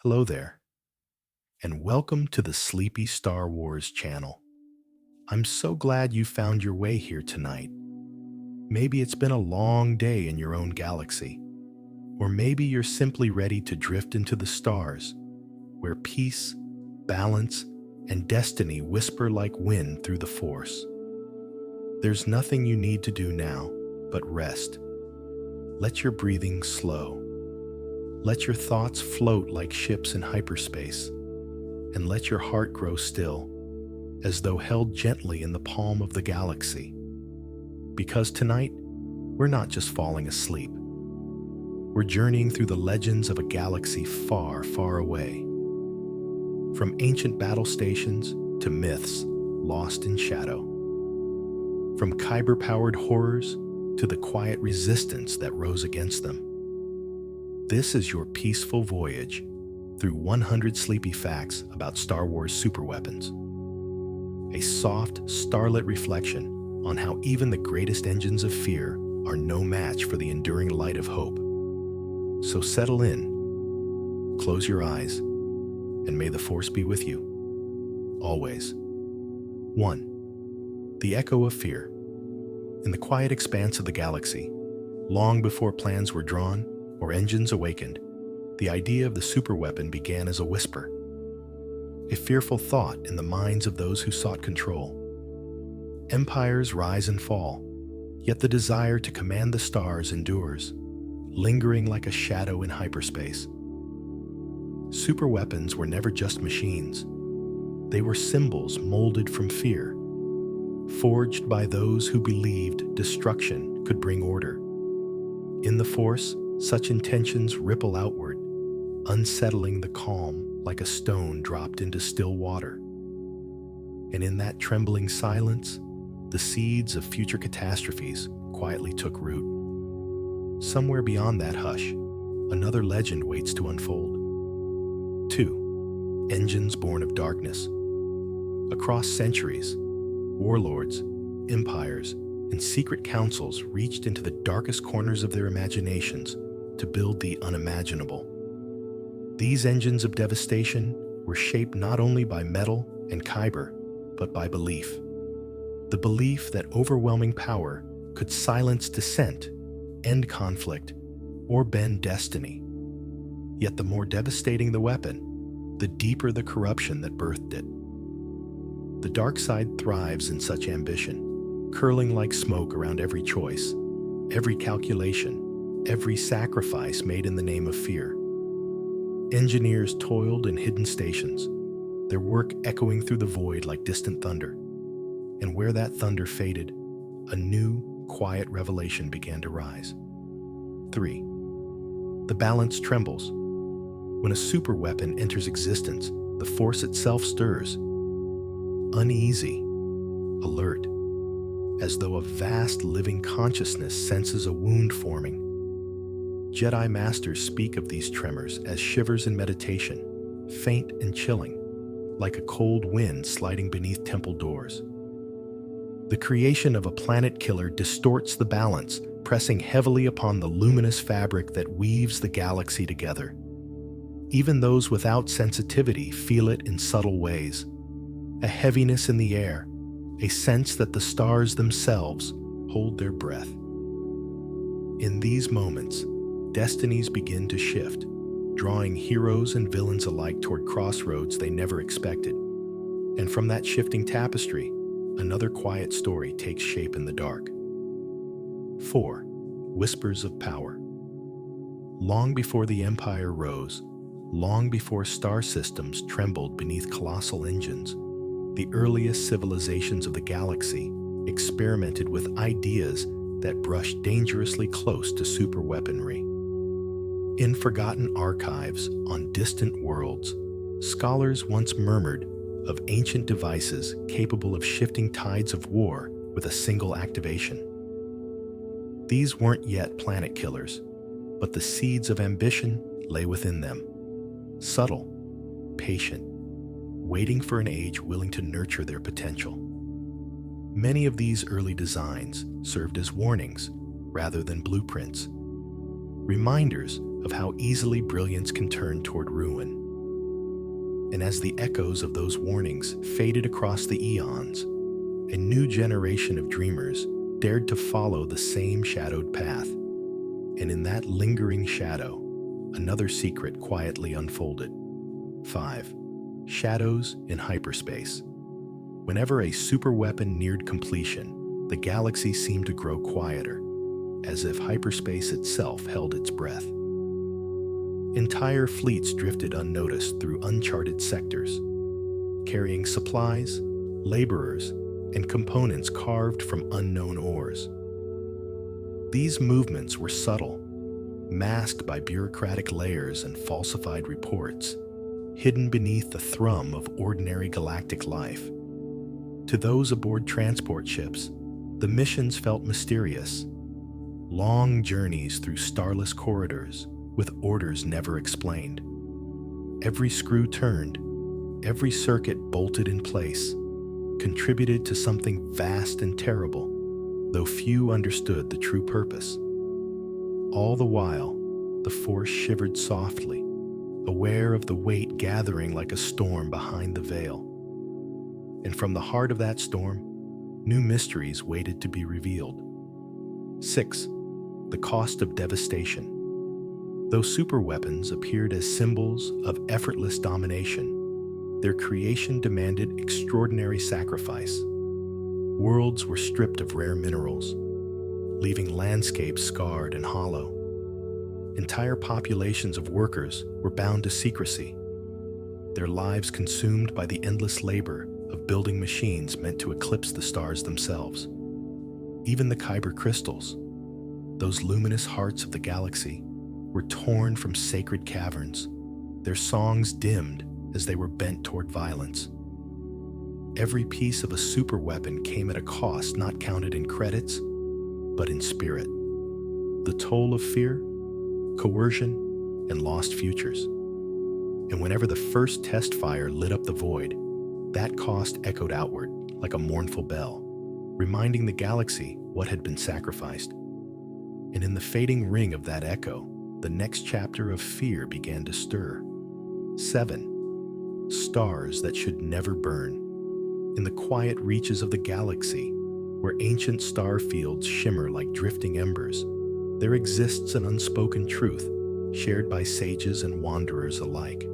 Hello there, and welcome to the Sleepy Star Wars channel. I'm so glad you found your way here tonight. Maybe it's been a long day in your own galaxy, or maybe you're simply ready to drift into the stars, where peace, balance, and destiny whisper like wind through the Force. There's nothing you need to do now but rest. Let your breathing slow. Let your thoughts float like ships in hyperspace, and let your heart grow still, as though held gently in the palm of the galaxy. Because tonight, we're not just falling asleep. We're journeying through the legends of a galaxy far, far away. From ancient battle stations to myths lost in shadow. From kyber-powered horrors to the quiet resistance that rose against them. This is your peaceful voyage through 100 sleepy facts about Star Wars superweapons. A soft, starlit reflection on how even the greatest engines of fear are no match for the enduring light of hope. So settle in, close your eyes, and may the Force be with you, always. 1. The Echo of Fear. In the quiet expanse of the galaxy, long before plans were drawn, or engines awakened, the idea of the superweapon began as a whisper, a fearful thought in the minds of those who sought control. Empires rise and fall, yet the desire to command the stars endures, lingering like a shadow in hyperspace. Superweapons were never just machines. They were symbols molded from fear, forged by those who believed destruction could bring order. In the Force, such intentions ripple outward, unsettling the calm like a stone dropped into still water. And in that trembling silence, the seeds of future catastrophes quietly took root. Somewhere beyond that hush, another legend waits to unfold. 2. Engines born of darkness. Across centuries, warlords, empires, and secret councils reached into the darkest corners of their imaginations to build the unimaginable. These engines of devastation were shaped not only by metal and kyber, but by belief. The belief that overwhelming power could silence dissent, end conflict, or bend destiny. Yet the more devastating the weapon, the deeper the corruption that birthed it. The dark side thrives in such ambition, curling like smoke around every choice, every calculation, every sacrifice made in the name of fear. Engineers toiled in hidden stations, their work echoing through the void like distant thunder. And where that thunder faded, a new, quiet revelation began to rise. 3. The balance trembles. When a superweapon enters existence, the Force itself stirs, uneasy, alert, as though a vast living consciousness senses a wound forming. Jedi masters speak of these tremors as shivers in meditation, faint and chilling, like a cold wind sliding beneath temple doors. The creation of a planet killer distorts the balance, pressing heavily upon the luminous fabric that weaves the galaxy together. Even those without sensitivity feel it in subtle ways. A heaviness in the air, a sense that the stars themselves hold their breath. In these moments, destinies begin to shift, drawing heroes and villains alike toward crossroads they never expected. And from that shifting tapestry, another quiet story takes shape in the dark. 4. Whispers of Power. Long before the Empire rose, long before star systems trembled beneath colossal engines, the earliest civilizations of the galaxy experimented with ideas that brushed dangerously close to superweaponry. In forgotten archives on distant worlds, scholars once murmured of ancient devices capable of shifting tides of war with a single activation. These weren't yet planet killers, but the seeds of ambition lay within them, subtle, patient, waiting for an age willing to nurture their potential. Many of these early designs served as warnings rather than blueprints, reminders of how easily brilliance can turn toward ruin. And as the echoes of those warnings faded across the eons, a new generation of dreamers dared to follow the same shadowed path. And in that lingering shadow, another secret quietly unfolded. 5. Shadows in hyperspace. Whenever a superweapon neared completion, the galaxy seemed to grow quieter, as if hyperspace itself held its breath. Entire fleets drifted unnoticed through uncharted sectors, carrying supplies, laborers, and components carved from unknown ores. These movements were subtle, masked by bureaucratic layers and falsified reports, hidden beneath the thrum of ordinary galactic life. To those aboard transport ships, the missions felt mysterious. Long journeys through starless corridors with orders never explained. Every screw turned, every circuit bolted in place, contributed to something vast and terrible, though few understood the true purpose. All the while, the Force shivered softly, aware of the weight gathering like a storm behind the veil. And from the heart of that storm, new mysteries waited to be revealed. 6. The cost of devastation. Though superweapons appeared as symbols of effortless domination, their creation demanded extraordinary sacrifice. Worlds were stripped of rare minerals, leaving landscapes scarred and hollow. Entire populations of workers were bound to secrecy, their lives consumed by the endless labor of building machines meant to eclipse the stars themselves. Even the Kyber crystals, those luminous hearts of the galaxy, were torn from sacred caverns, their songs dimmed as they were bent toward violence. Every piece of a superweapon came at a cost not counted in credits, but in spirit. The toll of fear, coercion, and lost futures. And whenever the first test fire lit up the void, that cost echoed outward like a mournful bell, reminding the galaxy what had been sacrificed. And in the fading ring of that echo, the next chapter of fear began to stir. 7. Stars that should never burn. In the quiet reaches of the galaxy, where ancient star fields shimmer like drifting embers, there exists an unspoken truth shared by sages and wanderers alike.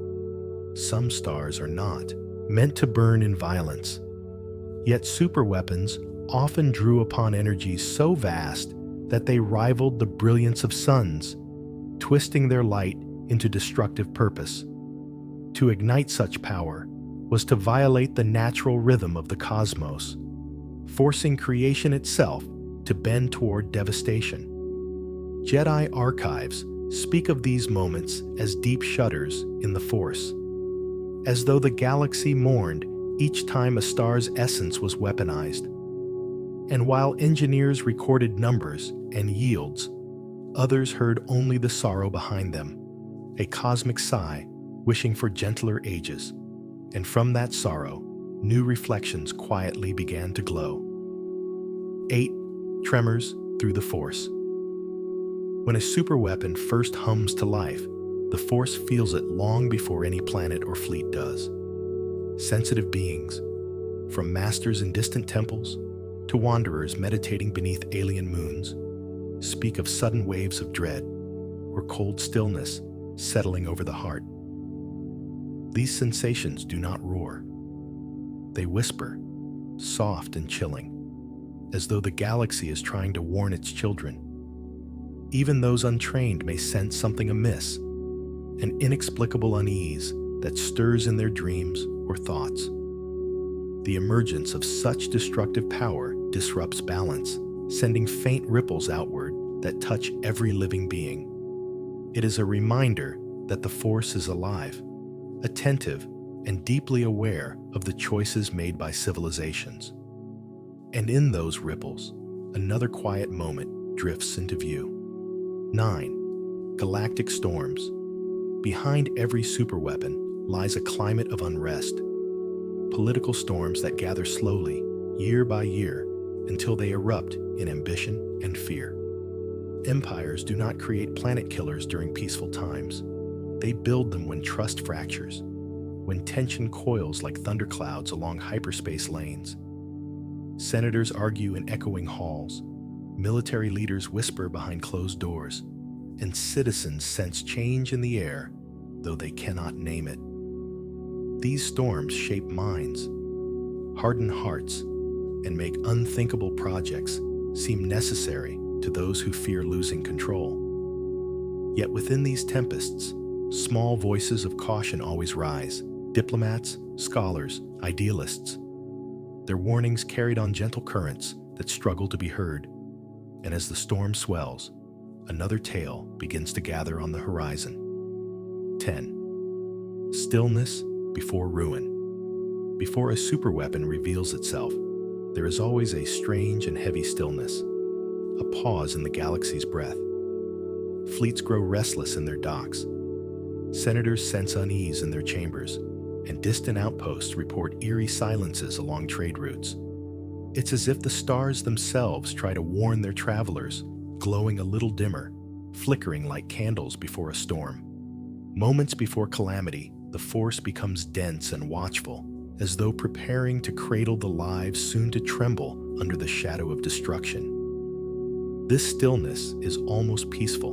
Some stars are not meant to burn in violence, yet superweapons often drew upon energies so vast that they rivaled the brilliance of suns, twisting their light into destructive purpose. To ignite such power was to violate the natural rhythm of the cosmos, forcing creation itself to bend toward devastation. Jedi archives speak of these moments as deep shudders in the Force, as though the galaxy mourned each time a star's essence was weaponized. And while engineers recorded numbers and yields, others heard only the sorrow behind them, a cosmic sigh wishing for gentler ages. And from that sorrow, new reflections quietly began to glow. 8. Tremors through the Force. When a superweapon first hums to life, the Force feels it long before any planet or fleet does. Sensitive beings, from masters in distant temples to wanderers meditating beneath alien moons, speak of sudden waves of dread or cold stillness settling over the heart. These sensations do not roar. They whisper, soft and chilling, as though the galaxy is trying to warn its children. Even those untrained may sense something amiss, an inexplicable unease that stirs in their dreams or thoughts. The emergence of such destructive power disrupts balance, sending faint ripples outward that touch every living being. It is a reminder that the Force is alive, attentive, and deeply aware of the choices made by civilizations. And in those ripples, another quiet moment drifts into view. 9. Galactic storms. Behind every superweapon lies a climate of unrest, political storms that gather slowly, year by year, until they erupt in ambition and fear. Empires do not create planet killers during peaceful times. They build them when trust fractures, when tension coils like thunderclouds along hyperspace lanes. Senators argue in echoing halls, military leaders whisper behind closed doors, and citizens sense change in the air, though they cannot name it. These storms shape minds, harden hearts, and make unthinkable projects seem necessary to those who fear losing control. Yet within these tempests, small voices of caution always rise: diplomats, scholars, idealists. Their warnings carried on gentle currents that struggle to be heard. And as the storm swells, another tale begins to gather on the horizon. 10. Stillness before ruin. Before a superweapon reveals itself, there is always a strange and heavy stillness, a pause in the galaxy's breath. Fleets grow restless in their docks. Senators sense unease in their chambers, and distant outposts report eerie silences along trade routes. It's as if the stars themselves try to warn their travelers, glowing a little dimmer, flickering like candles before a storm. Moments before calamity, the force becomes dense and watchful, as though preparing to cradle the lives soon to tremble under the shadow of destruction. This stillness is almost peaceful,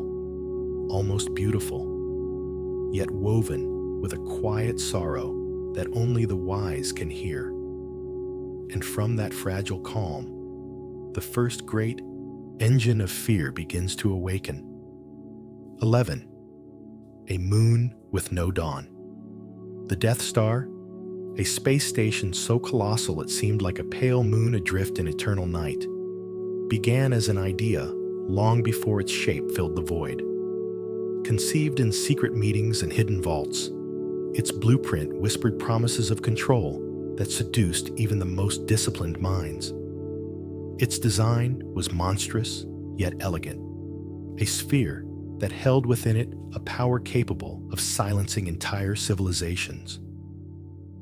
almost beautiful, yet woven with a quiet sorrow that only the wise can hear. And from that fragile calm, the first great engine of fear begins to awaken. 11. A moon with no dawn. The Death Star, a space station so colossal it seemed like a pale moon adrift in eternal night, began as an idea long before its shape filled the void. Conceived in secret meetings and hidden vaults, its blueprint whispered promises of control that seduced even the most disciplined minds. Its design was monstrous yet elegant, a sphere that held within it a power capable of silencing entire civilizations.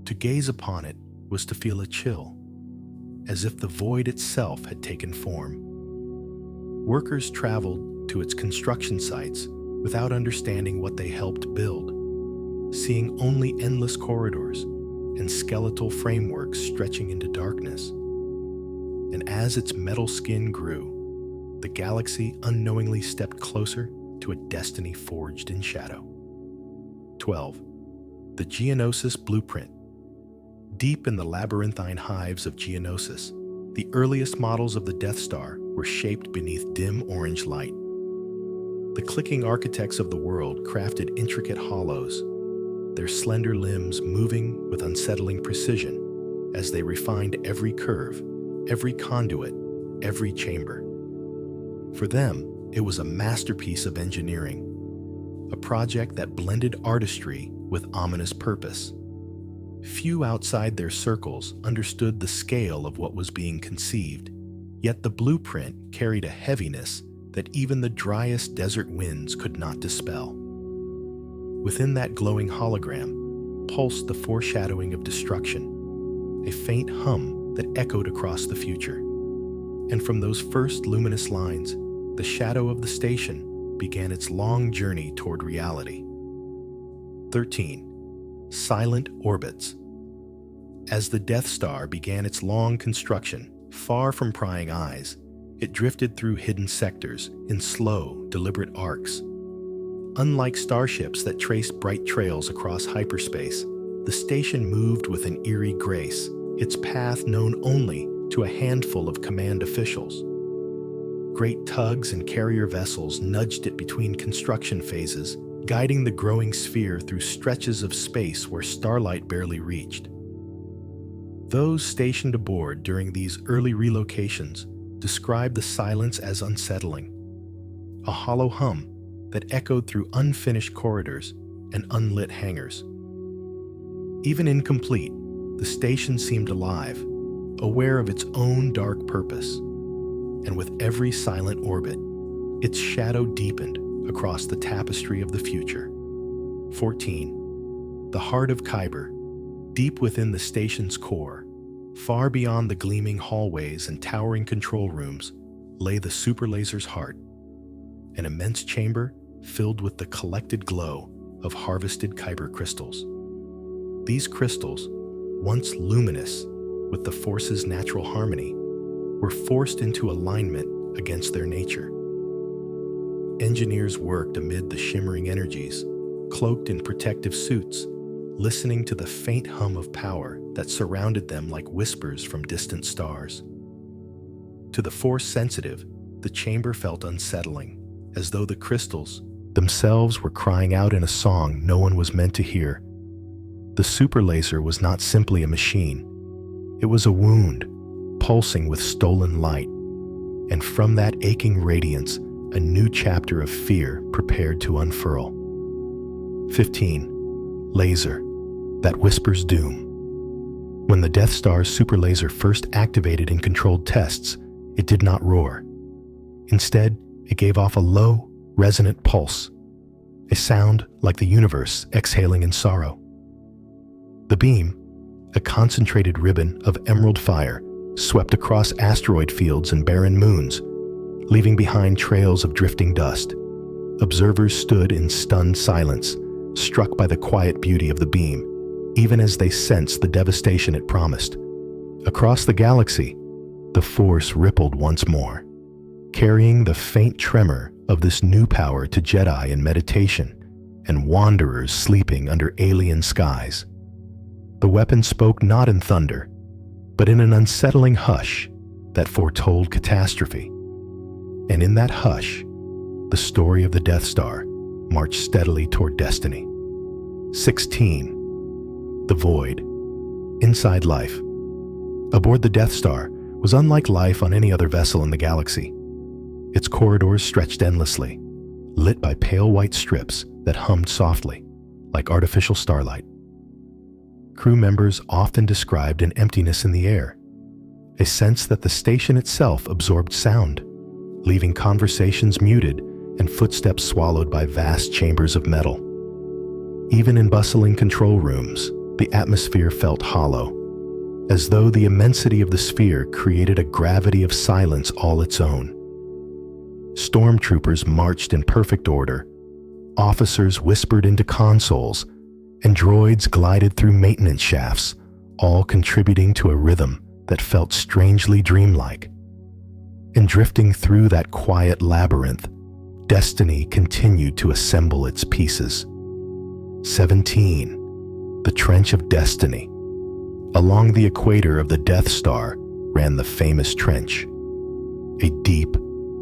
To gaze upon it was to feel a chill, as if the void itself had taken form. Workers traveled to its construction sites without understanding what they helped build, seeing only endless corridors and skeletal frameworks stretching into darkness. And as its metal skin grew, the galaxy unknowingly stepped closer to a destiny forged in shadow. 12. The Geonosis Blueprint. Deep in the labyrinthine hives of Geonosis, the earliest models of the Death Star were shaped beneath dim orange light. The clicking architects of the world crafted intricate hollows, their slender limbs moving with unsettling precision as they refined every curve, every conduit, every chamber. For them, it was a masterpiece of engineering, a project that blended artistry with ominous purpose. Few outside their circles understood the scale of what was being conceived, yet the blueprint carried a heaviness that even the driest desert winds could not dispel. Within that glowing hologram pulsed the foreshadowing of destruction, a faint hum that echoed across the future. And from those first luminous lines, the shadow of the station began its long journey toward reality. 13. Silent orbits. As the Death Star began its long construction, far from prying eyes, it drifted through hidden sectors in slow, deliberate arcs. Unlike starships that traced bright trails across hyperspace, the station moved with an eerie grace, its path known only to a handful of command officials. Great tugs and carrier vessels nudged it between construction phases, guiding the growing sphere through stretches of space where starlight barely reached. Those stationed aboard during these early relocations described the silence as unsettling, a hollow hum that echoed through unfinished corridors and unlit hangars. Even incomplete, the station seemed alive, aware of its own dark purpose, and with every silent orbit, its shadow deepened across the tapestry of the future. 14. The heart of Kyber. Deep within the station's core, far beyond the gleaming hallways and towering control rooms, lay the superlaser's heart, an immense chamber filled with the collected glow of harvested Kyber crystals. These crystals, once luminous with the Force's natural harmony, were forced into alignment against their nature. Engineers worked amid the shimmering energies, cloaked in protective suits, listening to the faint hum of power that surrounded them like whispers from distant stars. To the Force-sensitive, the chamber felt unsettling, as though the crystals themselves were crying out in a song no one was meant to hear. The super laser was not simply a machine. It was a wound, pulsing with stolen light, and from that aching radiance, a new chapter of fear prepared to unfurl. 15. Laser, that whispers doom. When the Death Star's super laser first activated in controlled tests, it did not roar. Instead, it gave off a low, resonant pulse, a sound like the universe exhaling in sorrow. The beam, a concentrated ribbon of emerald fire, swept across asteroid fields and barren moons, leaving behind trails of drifting dust. Observers stood in stunned silence, struck by the quiet beauty of the beam, even as they sensed the devastation it promised. Across the galaxy, the Force rippled once more, carrying the faint tremor of this new power to Jedi in meditation and wanderers sleeping under alien skies. The weapon spoke not in thunder, but in an unsettling hush that foretold catastrophe. And in that hush, the story of the Death Star marched steadily toward destiny. 16. The Void. Inside life. Aboard the Death Star was unlike life on any other vessel in the galaxy. Its corridors stretched endlessly, lit by pale white strips that hummed softly, like artificial starlight. Crew members often described an emptiness in the air, a sense that the station itself absorbed sound, leaving conversations muted and footsteps swallowed by vast chambers of metal. Even in bustling control rooms, the atmosphere felt hollow, as though the immensity of the sphere created a gravity of silence all its own. Stormtroopers marched in perfect order, officers whispered into consoles, and droids glided through maintenance shafts, all contributing to a rhythm that felt strangely dreamlike. And drifting through that quiet labyrinth, destiny continued to assemble its pieces. 17. The Trench of Destiny. Along the equator of the Death Star ran the famous trench, a deep,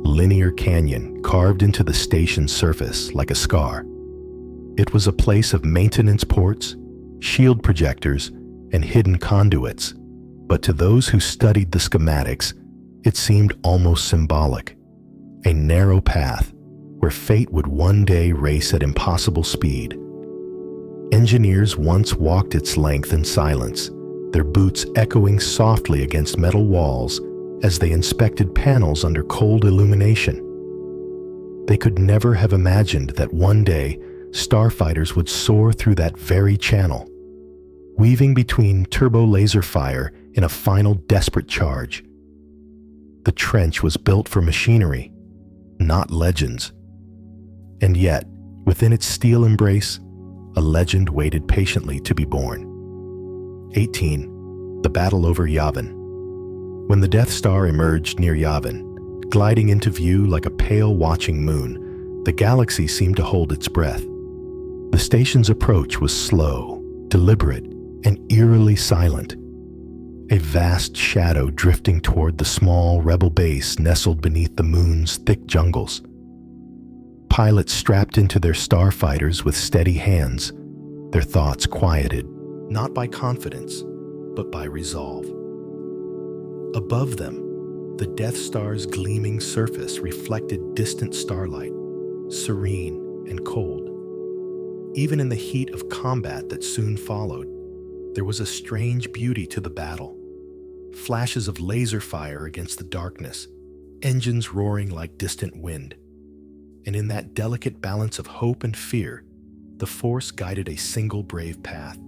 linear canyon carved into the station's surface like a scar. It was a place of maintenance ports, shield projectors, and hidden conduits, but to those who studied the schematics, it seemed almost symbolic, a narrow path where fate would one day race at impossible speed. Engineers once walked its length in silence, their boots echoing softly against metal walls as they inspected panels under cold illumination. They could never have imagined that one day starfighters would soar through that very channel, weaving between turbo laser fire in a final desperate charge. The trench was built for machinery, not legends. And yet, within its steel embrace, a legend waited patiently to be born. 18. The Battle over Yavin. When the Death Star emerged near Yavin, gliding into view like a pale watching moon, the galaxy seemed to hold its breath. The station's approach was slow, deliberate, and eerily silent, a vast shadow drifting toward the small rebel base nestled beneath the moon's thick jungles. Pilots strapped into their starfighters with steady hands, their thoughts quieted, not by confidence, but by resolve. Above them, the Death Star's gleaming surface reflected distant starlight, serene and cold. Even in the heat of combat that soon followed, there was a strange beauty to the battle. Flashes of laser fire against the darkness, engines roaring like distant wind. And in that delicate balance of hope and fear, the Force guided a single brave path.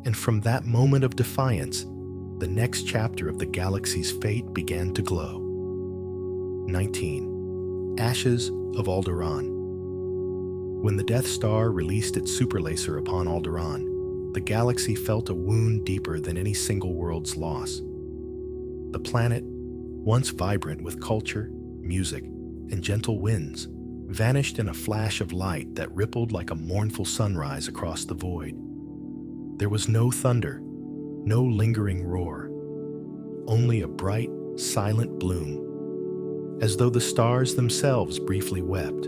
And from that moment of defiance, the next chapter of the galaxy's fate began to glow. 19. Ashes of Alderaan. When the Death Star released its super laser upon Alderaan, the galaxy felt a wound deeper than any single world's loss. The planet, once vibrant with culture, music, and gentle winds, vanished in a flash of light that rippled like a mournful sunrise across the void. There was no thunder, no lingering roar, only a bright, silent bloom, as though the stars themselves briefly wept.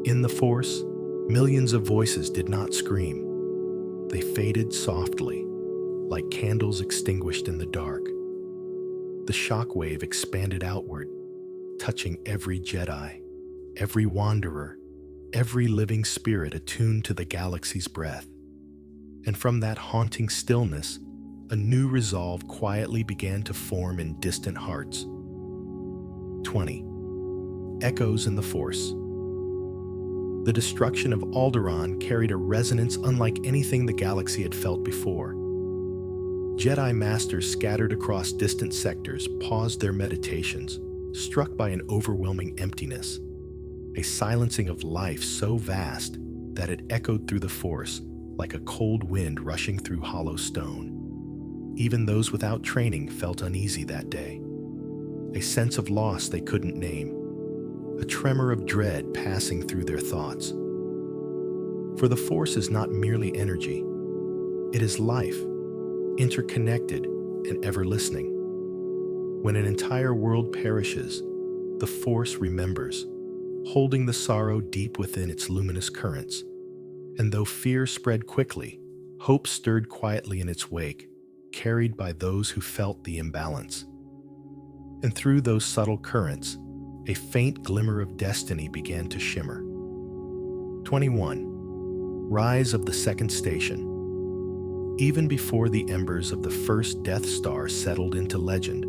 In the Force, millions of voices did not scream. They faded softly, like candles extinguished in the dark. The shockwave expanded outward, touching every Jedi, every wanderer, every living spirit attuned to the galaxy's breath. And from that haunting stillness, a new resolve quietly began to form in distant hearts. 20. Echoes in the Force. The destruction of Alderaan carried a resonance unlike anything the galaxy had felt before. Jedi masters scattered across distant sectors paused their meditations, struck by an overwhelming emptiness, a silencing of life so vast that it echoed through the Force like a cold wind rushing through hollow stone. Even those without training felt uneasy that day, a sense of loss they couldn't name, a tremor of dread passing through their thoughts. For the Force is not merely energy, it is life, interconnected and ever listening. When an entire world perishes, the Force remembers, holding the sorrow deep within its luminous currents. And though fear spread quickly, hope stirred quietly in its wake, carried by those who felt the imbalance. And through those subtle currents, a faint glimmer of destiny began to shimmer. 21. Rise of the Second Station. Even before the embers of the first Death Star settled into legend,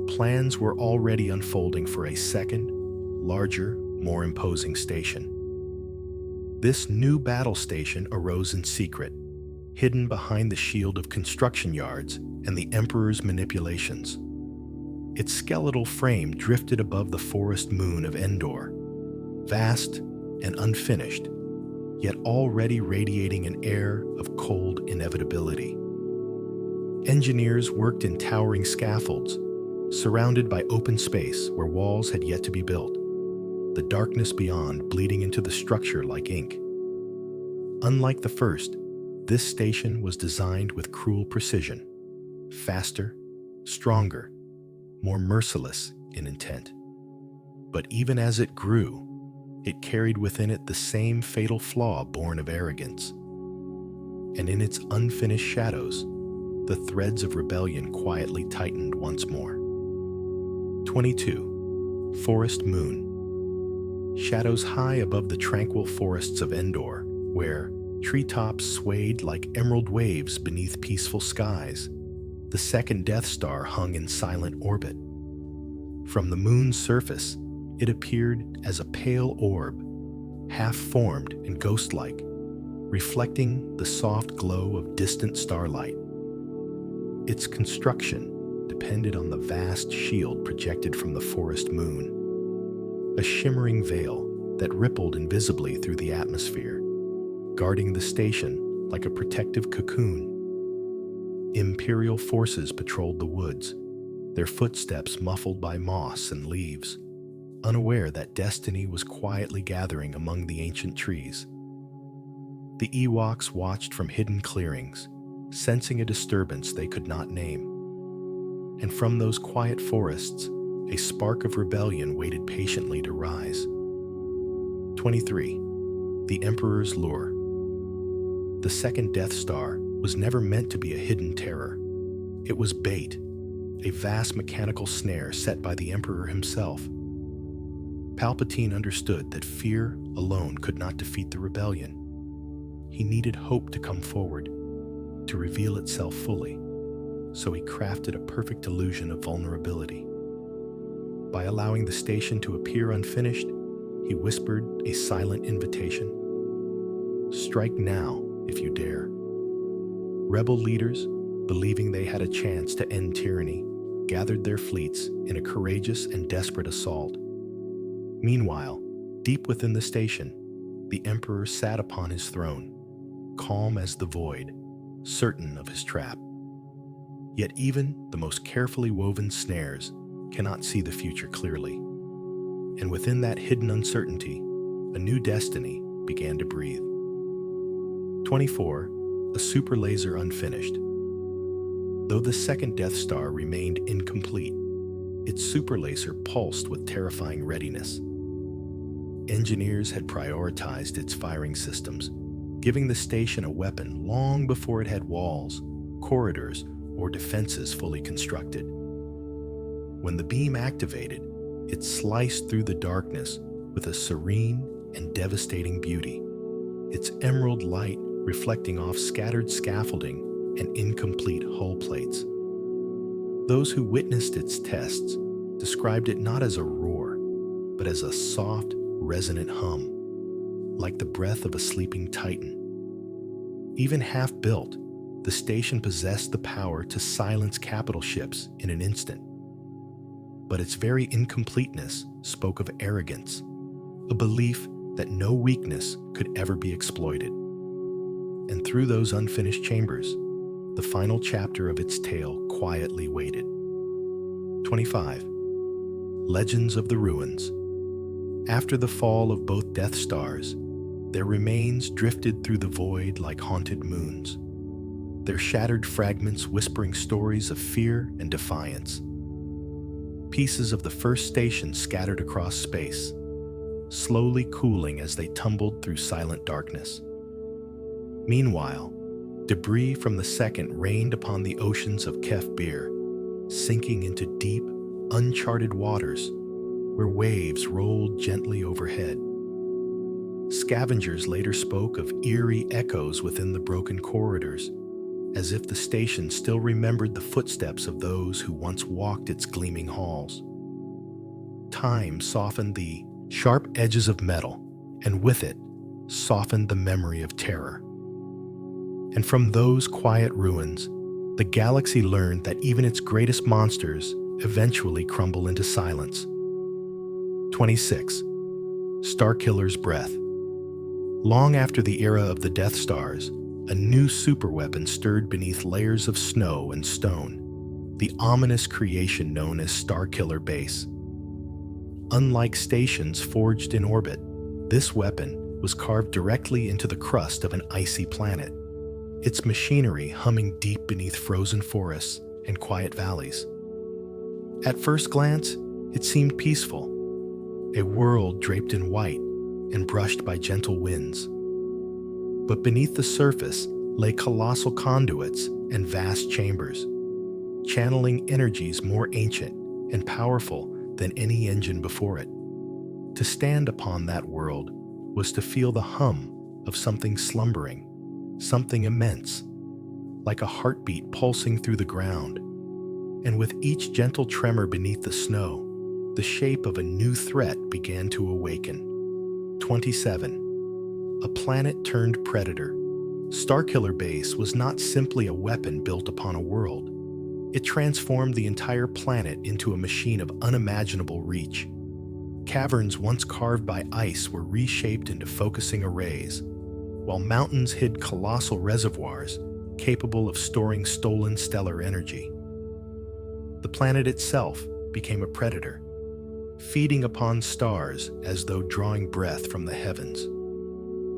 plans were already unfolding for a second, larger, more imposing station. This new battle station arose in secret, hidden behind the shield of construction yards and the Emperor's manipulations. Its skeletal frame drifted above the forest moon of Endor, vast and unfinished, yet already radiating an air of cold inevitability. Engineers worked in towering scaffolds, surrounded by open space where walls had yet to be built, the darkness beyond bleeding into the structure like ink. Unlike the first, this station was designed with cruel precision, faster, stronger, more merciless in intent. But even as it grew, it carried within it the same fatal flaw born of arrogance. And in its unfinished shadows, the threads of rebellion quietly tightened once more. 22. Forest Moon. Shadows high above the tranquil forests of Endor, where treetops swayed like emerald waves beneath peaceful skies, the second Death Star hung in silent orbit. From the moon's surface, it appeared as a pale orb, half-formed and ghost-like, reflecting the soft glow of distant starlight. Its construction depended on the vast shield projected from the forest moon, a shimmering veil that rippled invisibly through the atmosphere, guarding the station like a protective cocoon. Imperial forces patrolled the woods, their footsteps muffled by moss and leaves, unaware that destiny was quietly gathering among the ancient trees. The Ewoks watched from hidden clearings, sensing a disturbance they could not name. And from those quiet forests, a spark of rebellion waited patiently to rise. 23. The Emperor's Lure. The second Death Star was never meant to be a hidden terror. It was bait, a vast mechanical snare set by the Emperor himself. Palpatine understood that fear alone could not defeat the rebellion. He needed hope to come forward, to reveal itself fully, so he crafted a perfect illusion of vulnerability. By allowing the station to appear unfinished, he whispered a silent invitation. Strike now, if you dare. Rebel leaders, believing they had a chance to end tyranny, gathered their fleets in a courageous and desperate assault. Meanwhile, deep within the station, the Emperor sat upon his throne, calm as the void, certain of his trap. Yet even the most carefully woven snares cannot see the future clearly. And within that hidden uncertainty, a new destiny began to breathe. 24. A super laser unfinished. Though the second Death Star remained incomplete, its super laser pulsed with terrifying readiness. Engineers had prioritized its firing systems, giving the station a weapon long before it had walls, corridors, or defenses fully constructed. When the beam activated, it sliced through the darkness with a serene and devastating beauty, its emerald light reflecting off scattered scaffolding and incomplete hull plates. Those who witnessed its tests described it not as a roar, but as a soft, resonant hum, like the breath of a sleeping titan. Even half-built, the station possessed the power to silence capital ships in an instant. But its very incompleteness spoke of arrogance, a belief that no weakness could ever be exploited. And through those unfinished chambers, the final chapter of its tale quietly waited. 25. Legends of the Ruins. After the fall of both Death Stars, their remains drifted through the void like haunted moons, their shattered fragments whispering stories of fear and defiance. Pieces of the first station scattered across space, slowly cooling as they tumbled through silent darkness. Meanwhile, debris from the second rained upon the oceans of Kef Bir, sinking into deep, uncharted waters where waves rolled gently overhead. Scavengers later spoke of eerie echoes within the broken corridors, as if the station still remembered the footsteps of those who once walked its gleaming halls. Time softened the sharp edges of metal, and with it, softened the memory of terror. And from those quiet ruins, the galaxy learned that even its greatest monsters eventually crumble into silence. 26. Starkiller's Breath. Long after the era of the Death Stars, a new superweapon stirred beneath layers of snow and stone, the ominous creation known as Starkiller Base. Unlike stations forged in orbit, this weapon was carved directly into the crust of an icy planet, its machinery humming deep beneath frozen forests and quiet valleys. At first glance, it seemed peaceful, a world draped in white and brushed by gentle winds. But beneath the surface lay colossal conduits and vast chambers, channeling energies more ancient and powerful than any engine before it. To stand upon that world was to feel the hum of something slumbering, something immense, like a heartbeat pulsing through the ground. And with each gentle tremor beneath the snow, the shape of a new threat began to awaken. 27. A planet-turned predator. Starkiller Base was not simply a weapon built upon a world. It transformed the entire planet into a machine of unimaginable reach. Caverns once carved by ice were reshaped into focusing arrays, while mountains hid colossal reservoirs capable of storing stolen stellar energy. The planet itself became a predator, feeding upon stars as though drawing breath from the heavens.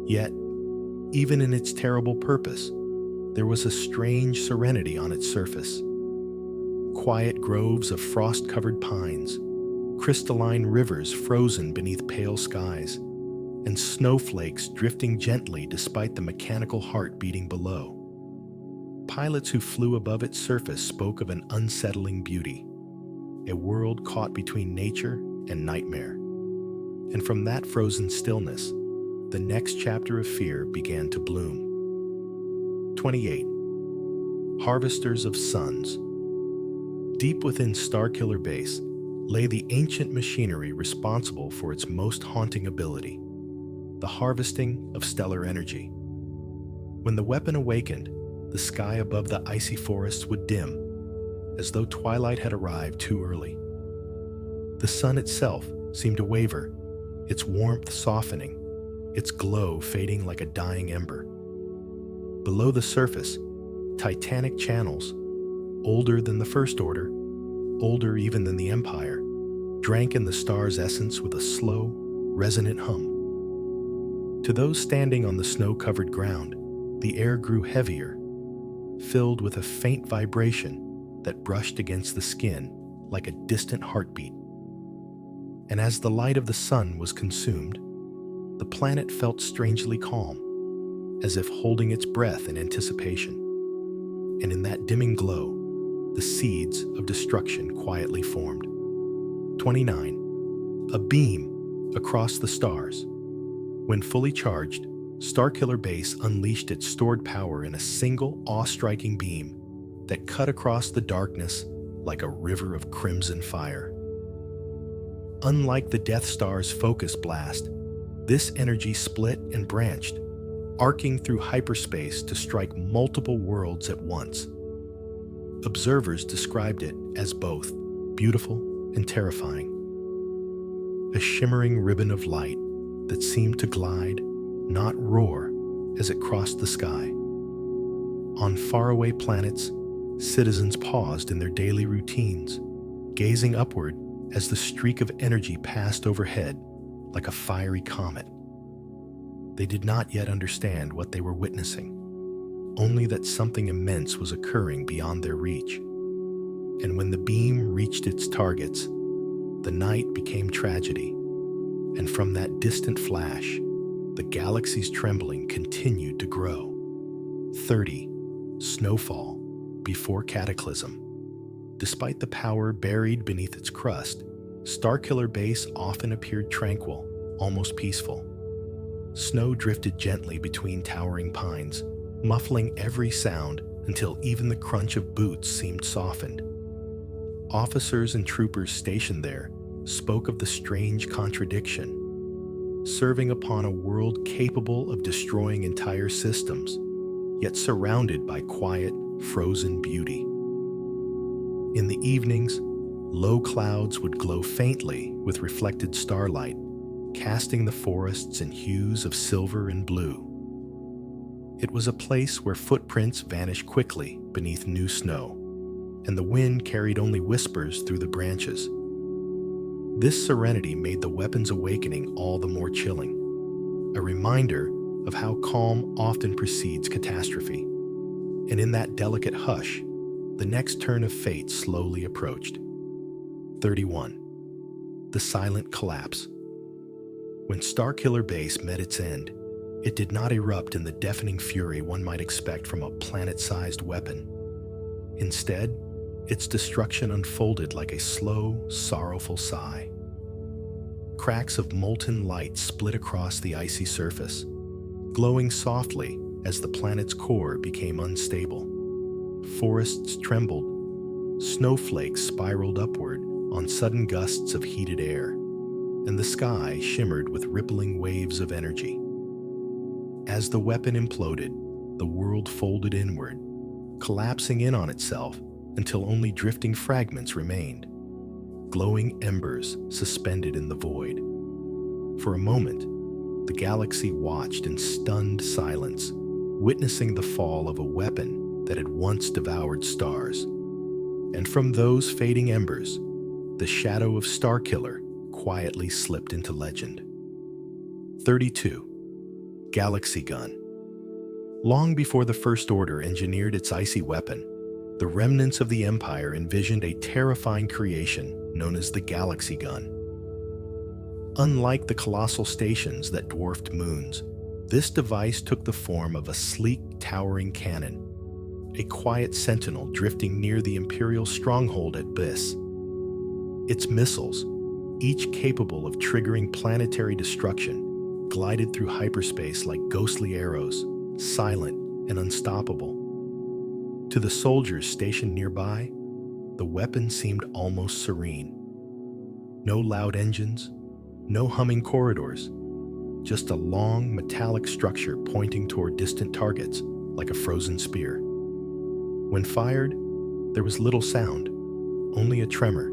Yet, even in its terrible purpose, there was a strange serenity on its surface. Quiet groves of frost-covered pines, crystalline rivers frozen beneath pale skies, and snowflakes drifting gently despite the mechanical heart beating below. Pilots who flew above its surface spoke of an unsettling beauty, a world caught between nature and nightmare. And from that frozen stillness, the next chapter of fear began to bloom. 28. Harvesters of Suns. Deep within Starkiller Base lay the ancient machinery responsible for its most haunting ability, the harvesting of stellar energy. When the weapon awakened, the sky above the icy forests would dim, as though twilight had arrived too early. The sun itself seemed to waver, its warmth softening, its glow fading like a dying ember. Below the surface, Titanic channels, older than the First Order, older even than the Empire, drank in the star's essence with a slow, resonant hum. To those standing on the snow-covered ground, the air grew heavier, filled with a faint vibration that brushed against the skin like a distant heartbeat. And as the light of the sun was consumed, the planet felt strangely calm, as if holding its breath in anticipation. And in that dimming glow, the seeds of destruction quietly formed. 29. A beam across the stars. When fully charged, Starkiller Base unleashed its stored power in a single awe-striking beam that cut across the darkness like a river of crimson fire. Unlike the Death Star's focus blast, this energy split and branched, arcing through hyperspace to strike multiple worlds at once. Observers described it as both beautiful and terrifying. A shimmering ribbon of light that seemed to glide, not roar, as it crossed the sky. On faraway planets, citizens paused in their daily routines, gazing upward as the streak of energy passed overhead like a fiery comet. They did not yet understand what they were witnessing, only that something immense was occurring beyond their reach. And when the beam reached its targets, the night became tragedy, and from that distant flash, the galaxy's trembling continued to grow. 30. Snowfall before cataclysm. Despite the power buried beneath its crust, Starkiller Base often appeared tranquil, almost peaceful. Snow drifted gently between towering pines, muffling every sound until even the crunch of boots seemed softened. Officers and troopers stationed there spoke of the strange contradiction, serving upon a world capable of destroying entire systems, yet surrounded by quiet, frozen beauty. In the evenings, low clouds would glow faintly with reflected starlight, casting the forests in hues of silver and blue. It was a place where footprints vanished quickly beneath new snow, and the wind carried only whispers through the branches. This serenity made the weapon's awakening all the more chilling, a reminder of how calm often precedes catastrophe. And in that delicate hush, the next turn of fate slowly approached. 31. The silent collapse. When Starkiller Base met its end, it did not erupt in the deafening fury one might expect from a planet-sized weapon. Instead, its destruction unfolded like a slow, sorrowful sigh. Cracks of molten light split across the icy surface, glowing softly as the planet's core became unstable. Forests trembled, snowflakes spiraled upward on sudden gusts of heated air, and the sky shimmered with rippling waves of energy. As the weapon imploded, the world folded inward, collapsing in on itself until only drifting fragments remained, glowing embers suspended in the void. For a moment, the galaxy watched in stunned silence, witnessing the fall of a weapon that had once devoured stars. And from those fading embers, the shadow of Starkiller quietly slipped into legend. 32. Galaxy Gun. Long before the First Order engineered its icy weapon, the remnants of the Empire envisioned a terrifying creation known as the Galaxy Gun. Unlike the colossal stations that dwarfed moons, this device took the form of a sleek, towering cannon, a quiet sentinel drifting near the Imperial stronghold at Biss. Its missiles, each capable of triggering planetary destruction, glided through hyperspace like ghostly arrows, silent and unstoppable. To the soldiers stationed nearby, the weapon seemed almost serene. No loud engines, no humming corridors, just a long metallic structure pointing toward distant targets like a frozen spear. When fired, there was little sound, only a tremor,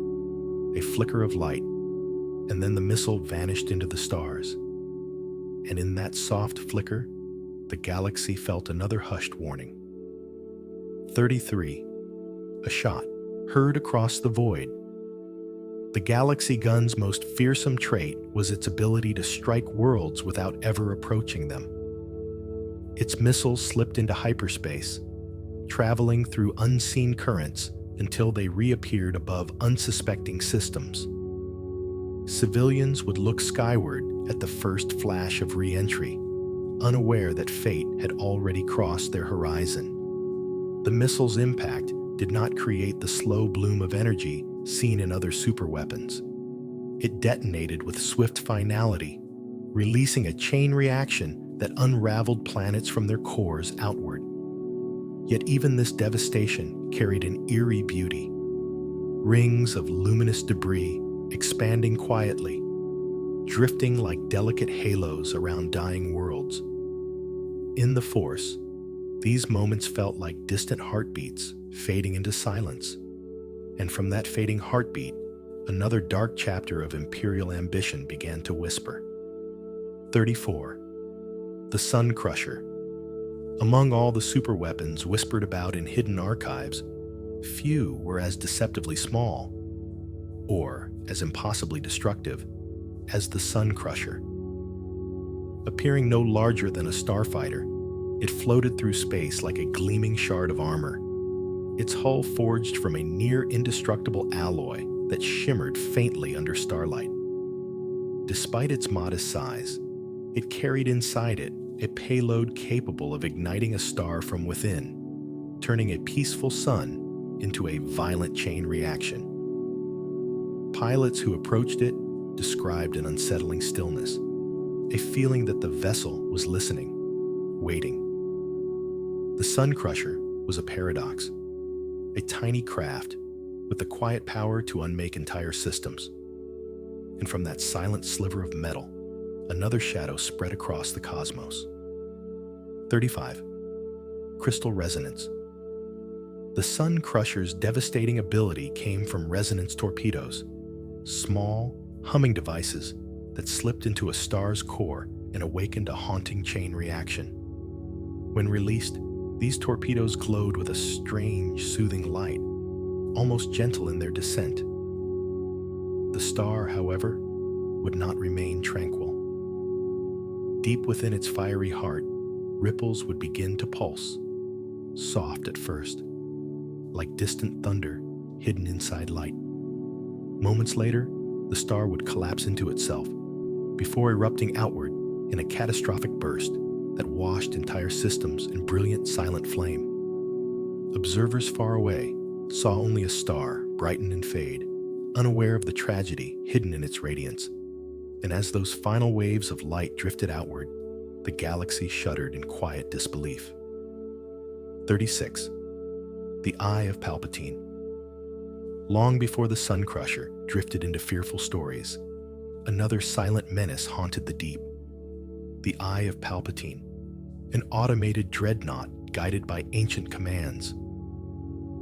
a flicker of light, and then the missile vanished into the stars. And in that soft flicker, the galaxy felt another hushed warning. 33. A shot, heard across the void. The galaxy gun's most fearsome trait was its ability to strike worlds without ever approaching them. Its missiles slipped into hyperspace, traveling through unseen currents until they reappeared above unsuspecting systems. Civilians would look skyward at the first flash of re-entry, unaware that fate had already crossed their horizon. The missile's impact did not create the slow bloom of energy seen in other superweapons. It detonated with swift finality, releasing a chain reaction that unraveled planets from their cores outward. Yet even this devastation carried an eerie beauty. Rings of luminous debris expanding quietly, drifting like delicate halos around dying worlds. In the Force, these moments felt like distant heartbeats fading into silence. And from that fading heartbeat, another dark chapter of Imperial ambition began to whisper. 34. The Sun Crusher. Among all the superweapons whispered about in hidden archives, few were as deceptively small, or as impossibly destructive, as the Sun Crusher. Appearing no larger than a starfighter, it floated through space like a gleaming shard of armor, its hull forged from a near-indestructible alloy that shimmered faintly under starlight. Despite its modest size, it carried inside it a payload capable of igniting a star from within, turning a peaceful sun into a violent chain reaction. Pilots who approached it described an unsettling stillness, a feeling that the vessel was listening, waiting. The Sun Crusher was a paradox, a tiny craft with the quiet power to unmake entire systems. And from that silent sliver of metal, another shadow spread across the cosmos. 35. Crystal Resonance. The Sun Crusher's devastating ability came from resonance torpedoes, small, humming devices that slipped into a star's core and awakened a haunting chain reaction. When released, these torpedoes glowed with a strange, soothing light, almost gentle in their descent. The star, however, would not remain tranquil. Deep within its fiery heart, ripples would begin to pulse, soft at first, like distant thunder hidden inside light. Moments later, the star would collapse into itself, before erupting outward in a catastrophic burst that washed entire systems in brilliant, silent flame. Observers far away saw only a star brighten and fade, unaware of the tragedy hidden in its radiance. And as those final waves of light drifted outward, the galaxy shuddered in quiet disbelief. 36. The Eye of Palpatine. Long before the Sun Crusher drifted into fearful stories, another silent menace haunted the deep. The Eye of Palpatine, an automated dreadnought guided by ancient commands.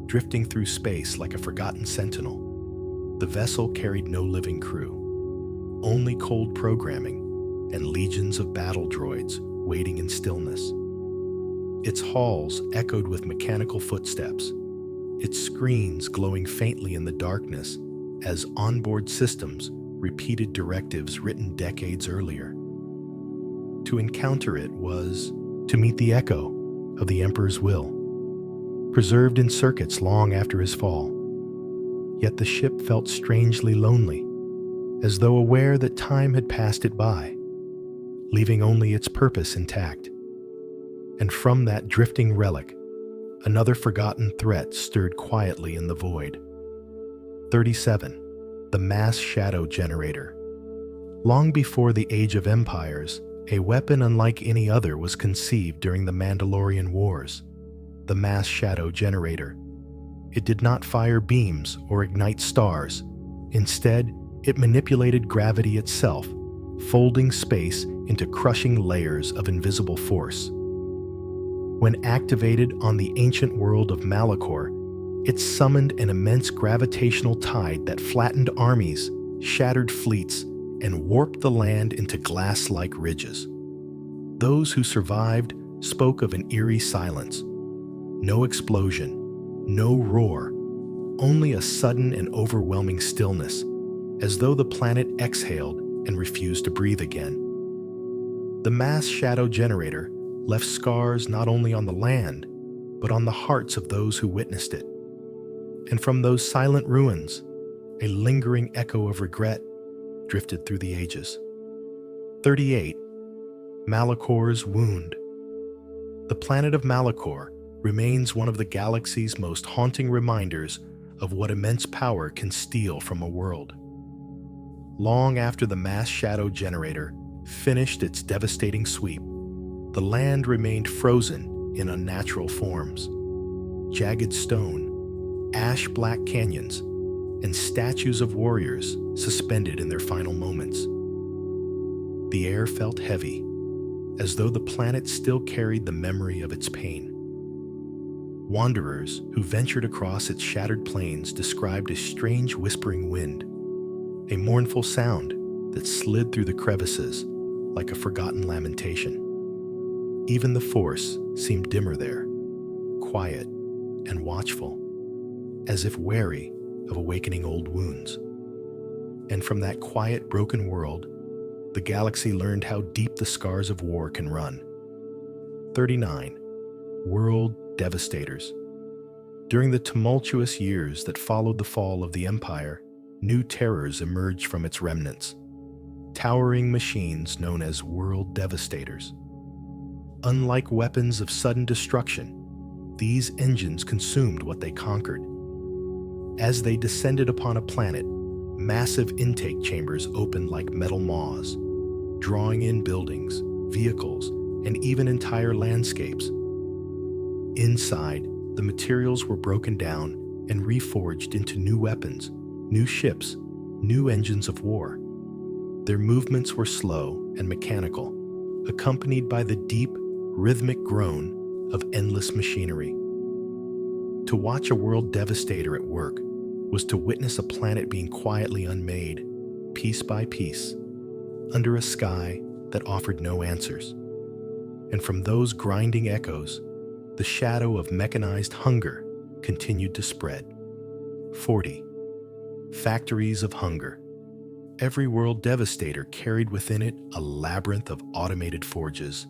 Drifting through space like a forgotten sentinel, the vessel carried no living crew, only cold programming and legions of battle droids waiting in stillness. Its halls echoed with mechanical footsteps, its screens glowing faintly in the darkness as onboard systems repeated directives written decades earlier. To encounter it was to meet the echo of the Emperor's will, preserved in circuits long after his fall. Yet the ship felt strangely lonely, as though aware that time had passed it by, leaving only its purpose intact. And from that drifting relic, another forgotten threat stirred quietly in the void. 37. The Mass Shadow Generator. Long before the Age of Empires, a weapon unlike any other was conceived during the Mandalorian Wars, the Mass Shadow Generator. It did not fire beams or ignite stars. Instead, it manipulated gravity itself, folding space into crushing layers of invisible force. When activated on the ancient world of Malachor, it summoned an immense gravitational tide that flattened armies, shattered fleets, and warped the land into glass-like ridges. Those who survived spoke of an eerie silence. No explosion, No roar, only a sudden and overwhelming stillness, as though the planet exhaled and refused to breathe again. The mass shadow generator left scars not only on the land, but on the hearts of those who witnessed it. And from those silent ruins, a lingering echo of regret drifted through the ages. 38. Malakor's Wound. The planet of Malakor remains one of the galaxy's most haunting reminders of what immense power can steal from a world. Long after the mass shadow generator finished its devastating sweep, the land remained frozen in unnatural forms. Jagged stone, ash-black canyons, and statues of warriors suspended in their final moments. The air felt heavy, as though the planet still carried the memory of its pain. Wanderers who ventured across its shattered plains described a strange whispering wind, a mournful sound that slid through the crevices like a forgotten lamentation. Even the Force seemed dimmer there, quiet and watchful, as if wary of awakening old wounds. And from that quiet, broken world, the galaxy learned how deep the scars of war can run. 39. World Devastators. During the tumultuous years that followed the fall of the Empire, new terrors emerged from its remnants. Towering machines known as World Devastators. Unlike weapons of sudden destruction, these engines consumed what they conquered. As they descended upon a planet, massive intake chambers opened like metal maws, drawing in buildings, vehicles, and even entire landscapes. Inside, the materials were broken down and reforged into new weapons, new ships, new engines of war. Their movements were slow and mechanical, accompanied by the deep, rhythmic groan of endless machinery. To watch a world devastator at work was to witness a planet being quietly unmade, piece by piece, under a sky that offered no answers. And from those grinding echoes, the shadow of mechanized hunger continued to spread. 40. Factories of Hunger. Every world devastator carried within it a labyrinth of automated forges,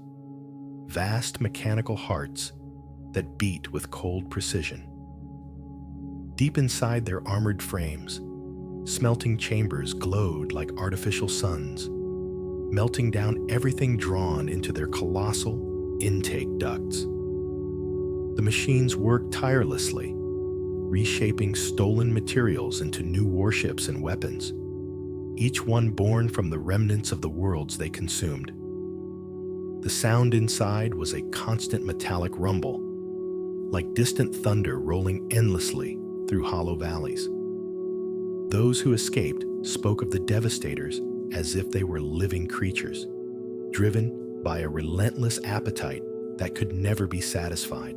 vast mechanical hearts that beat with cold precision. Deep inside their armored frames, smelting chambers glowed like artificial suns, melting down everything drawn into their colossal intake ducts. The machines worked tirelessly, reshaping stolen materials into new warships and weapons, each one born from the remnants of the worlds they consumed. The sound inside was a constant metallic rumble, like distant thunder rolling endlessly through hollow valleys. Those who escaped spoke of the devastators as if they were living creatures, driven by a relentless appetite that could never be satisfied.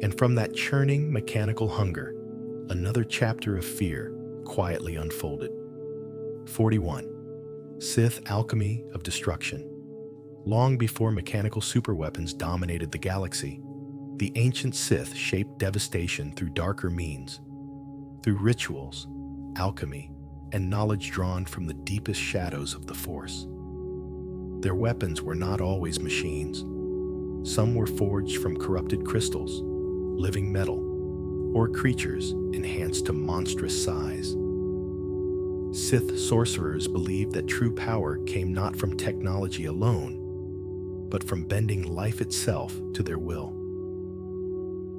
And from that churning mechanical hunger, another chapter of fear quietly unfolded. 41. Sith Alchemy of Destruction. Long before mechanical superweapons dominated the galaxy, the ancient Sith shaped devastation through darker means, through rituals, alchemy, and knowledge drawn from the deepest shadows of the Force. Their weapons were not always machines. Some were forged from corrupted crystals, living metal, or creatures enhanced to monstrous size. Sith sorcerers believed that true power came not from technology alone, but from bending life itself to their will.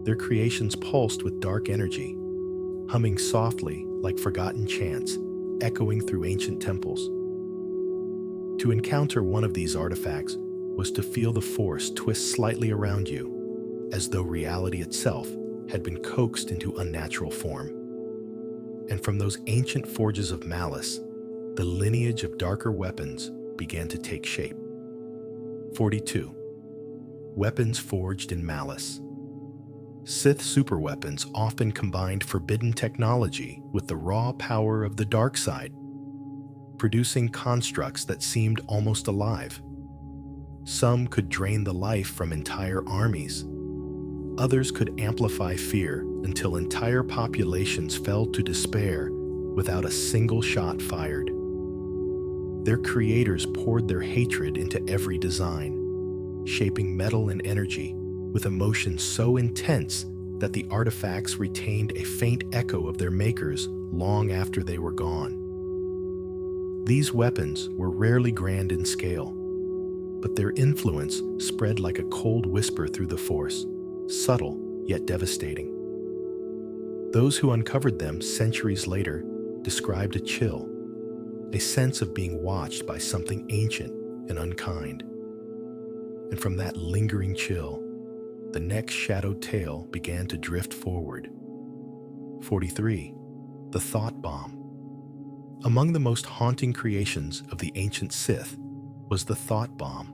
Their creations pulsed with dark energy, humming softly like forgotten chants, echoing through ancient temples. To encounter one of these artifacts was to feel the Force twist slightly around you, as though reality itself had been coaxed into unnatural form. And from those ancient forges of malice, the lineage of darker weapons began to take shape. 42. Weapons forged in malice. Sith superweapons often combined forbidden technology with the raw power of the dark side, producing constructs that seemed almost alive. Some could drain the life from entire armies, Others could amplify fear until entire populations fell to despair without a single shot fired. Their creators poured their hatred into every design, shaping metal and energy with emotions so intense that the artifacts retained a faint echo of their makers long after they were gone. These weapons were rarely grand in scale, but their influence spread like a cold whisper through the Force, subtle yet devastating. Those who uncovered them centuries later described a chill, a sense of being watched by something ancient and unkind. And from that lingering chill, the next shadowed tale began to drift forward. 43. The Thought Bomb. Among the most haunting creations of the ancient Sith was the Thought Bomb,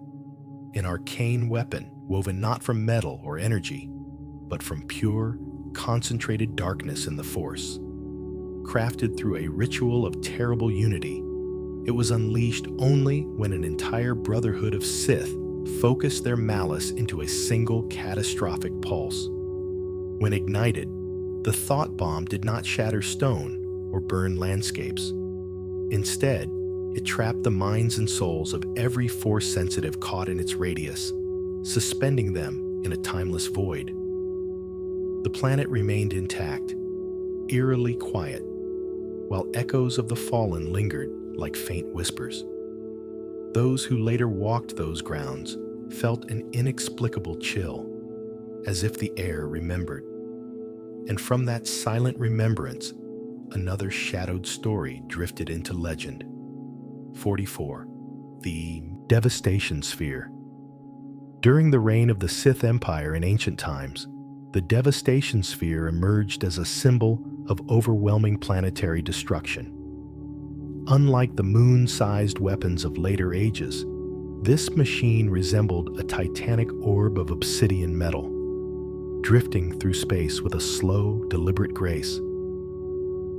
an arcane weapon woven not from metal or energy, but from pure, concentrated darkness in the Force. Crafted through a ritual of terrible unity, it was unleashed only when an entire brotherhood of Sith focused their malice into a single catastrophic pulse. When ignited, the Thought Bomb did not shatter stone or burn landscapes. Instead, it trapped the minds and souls of every Force-sensitive caught in its radius, suspending them in a timeless void. The planet remained intact, eerily quiet, while echoes of the fallen lingered like faint whispers. Those who later walked those grounds felt an inexplicable chill, as if the air remembered. And from that silent remembrance, another shadowed story drifted into legend. 44. The Devastation Sphere. During the reign of the Sith Empire in ancient times, the Devastation Sphere emerged as a symbol of overwhelming planetary destruction. Unlike the moon-sized weapons of later ages, this machine resembled a titanic orb of obsidian metal, drifting through space with a slow, deliberate grace.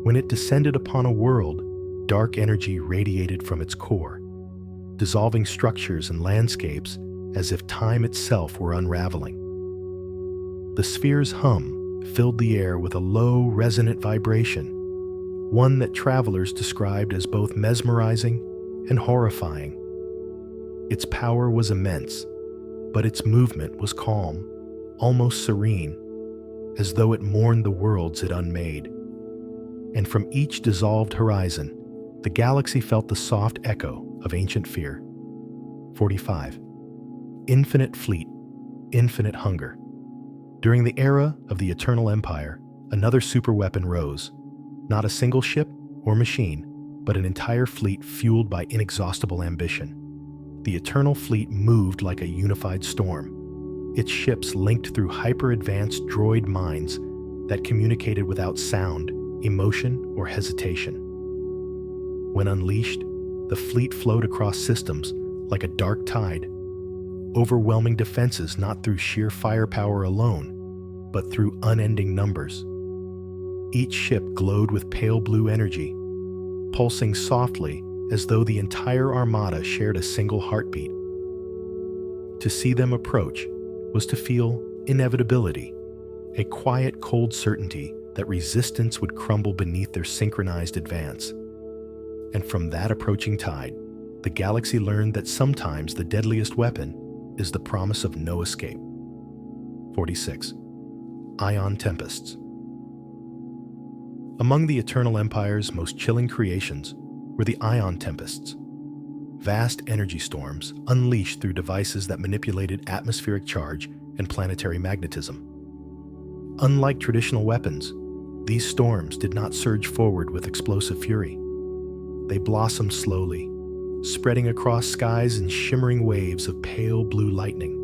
When it descended upon a world, dark energy radiated from its core, dissolving structures and landscapes as if time itself were unraveling. The sphere's hum filled the air with a low, resonant vibration, one that travelers described as both mesmerizing and horrifying. Its power was immense, but its movement was calm, almost serene, as though it mourned the worlds it unmade. And from each dissolved horizon, the galaxy felt the soft echo of ancient fear. 45. Infinite fleet, infinite hunger. During the era of the Eternal Empire, another superweapon rose. Not a single ship or machine, but an entire fleet fueled by inexhaustible ambition. The Eternal Fleet moved like a unified storm. Its ships linked through hyper-advanced droid minds that communicated without sound, emotion, or hesitation. When unleashed, the fleet flowed across systems like a dark tide, overwhelming defenses not through sheer firepower alone, but through unending numbers. Each ship glowed with pale blue energy, pulsing softly as though the entire armada shared a single heartbeat. To see them approach was to feel inevitability, a quiet, cold certainty that resistance would crumble beneath their synchronized advance. And from that approaching tide, the galaxy learned that sometimes the deadliest weapon is the promise of no escape. 46. Ion Tempests. Among the Eternal Empire's most chilling creations were the Ion Tempests, vast energy storms unleashed through devices that manipulated atmospheric charge and planetary magnetism. Unlike traditional weapons, these storms did not surge forward with explosive fury. They blossomed slowly, spreading across skies in shimmering waves of pale blue lightning.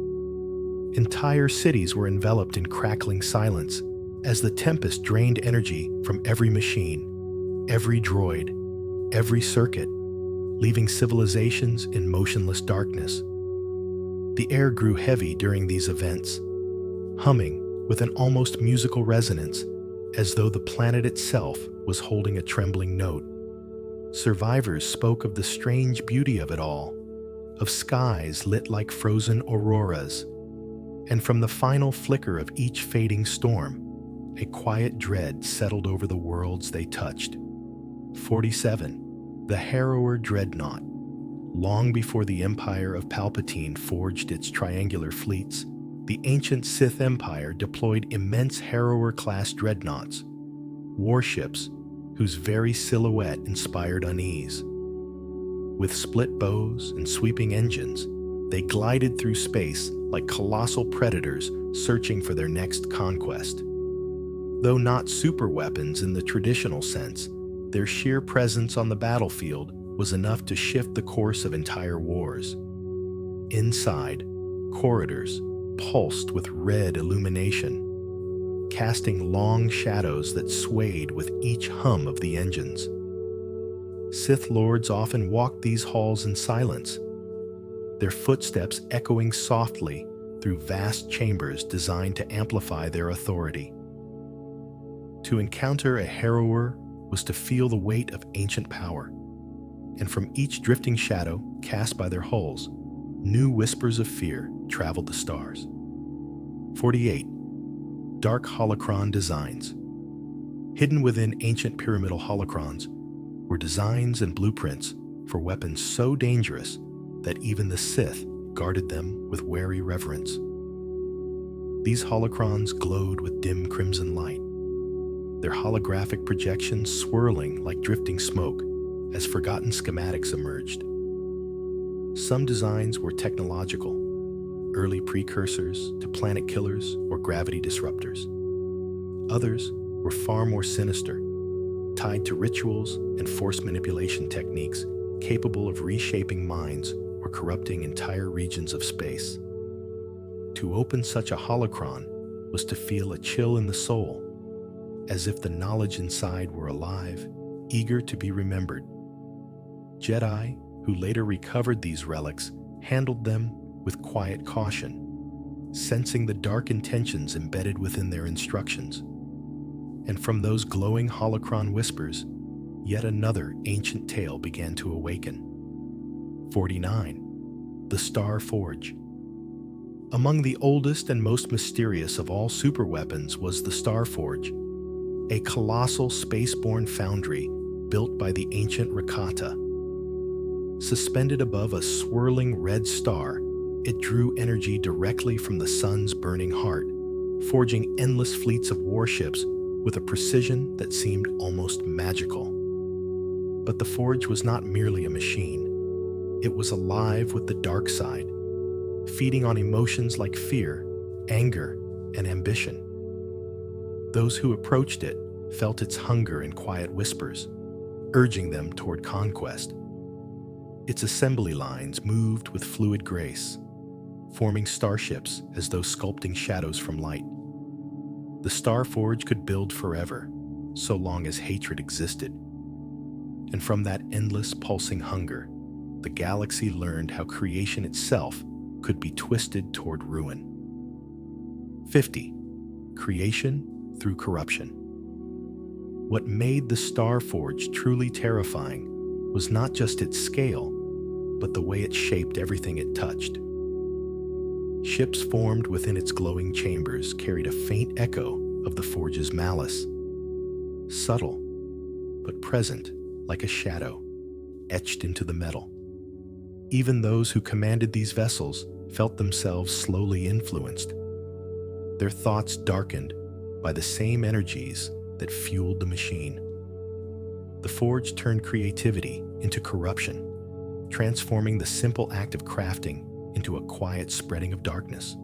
Entire cities were enveloped in crackling silence as the tempest drained energy from every machine, every droid, every circuit, leaving civilizations in motionless darkness. The air grew heavy during these events, humming with an almost musical resonance, as though the planet itself was holding a trembling note. Survivors spoke of the strange beauty of it all, of skies lit like frozen auroras, And from the final flicker of each fading storm, a quiet dread settled over the worlds they touched. 47. The Harrower Dreadnought. Long before the Empire of Palpatine forged its triangular fleets, the ancient Sith Empire deployed immense Harrower-class dreadnoughts, warships whose very silhouette inspired unease. With split bows and sweeping engines, they glided through space like colossal predators searching for their next conquest. Though not superweapons in the traditional sense, their sheer presence on the battlefield was enough to shift the course of entire wars. Inside, corridors pulsed with red illumination, casting long shadows that swayed with each hum of the engines. Sith Lords often walked these halls in silence, their footsteps echoing softly through vast chambers designed to amplify their authority. To encounter a Harrower was to feel the weight of ancient power, and from each drifting shadow cast by their hulls, new whispers of fear traveled the stars. 48. Dark holocron designs. Hidden within ancient pyramidal holocrons were designs and blueprints for weapons so dangerous that even the Sith guarded them with wary reverence. These holocrons glowed with dim crimson light, their holographic projections swirling like drifting smoke as forgotten schematics emerged. Some designs were technological, early precursors to planet killers or gravity disruptors. Others were far more sinister, tied to rituals and force manipulation techniques capable of reshaping minds or corrupting entire regions of space. To open such a holocron was to feel a chill in the soul, as if the knowledge inside were alive, eager to be remembered. Jedi, who later recovered these relics, handled them with quiet caution, sensing the dark intentions embedded within their instructions. And from those glowing holocron whispers, yet another ancient tale began to awaken. 49. The Star Forge. Among the oldest and most mysterious of all superweapons was the Star Forge, a colossal spaceborne foundry built by the ancient Rakata. Suspended above a swirling red star, it drew energy directly from the sun's burning heart, forging endless fleets of warships with a precision that seemed almost magical. But the forge was not merely a machine. It was alive with the dark side, feeding on emotions like fear, anger, and ambition. Those who approached it felt its hunger in quiet whispers, urging them toward conquest. Its assembly lines moved with fluid grace, forming starships as though sculpting shadows from light. The Star Forge could build forever, so long as hatred existed. And from that endless pulsing hunger, the galaxy learned how creation itself could be twisted toward ruin. 50. Creation through corruption. What made the Star Forge truly terrifying was not just its scale, but the way it shaped everything it touched. Ships formed within its glowing chambers carried a faint echo of the forge's malice. Subtle, but present like a shadow, etched into the metal. Even those who commanded these vessels felt themselves slowly influenced, their thoughts darkened by the same energies that fueled the machine. The forge turned creativity into corruption, transforming the simple act of crafting into a quiet spreading of darkness.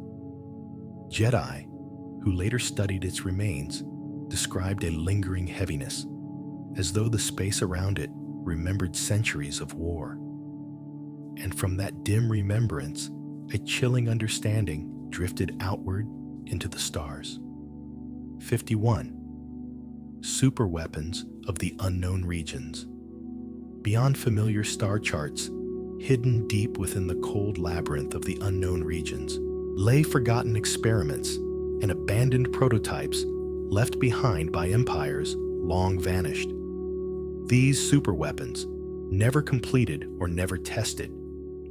Jedi, who later studied its remains, described a lingering heaviness, as though the space around it remembered centuries of war. And from that dim remembrance, a chilling understanding drifted outward into the stars. 51. Superweapons of the unknown regions. Beyond familiar star charts, hidden deep within the cold labyrinth of the unknown regions, lay forgotten experiments and abandoned prototypes left behind by empires long vanished. These superweapons, never completed or never tested,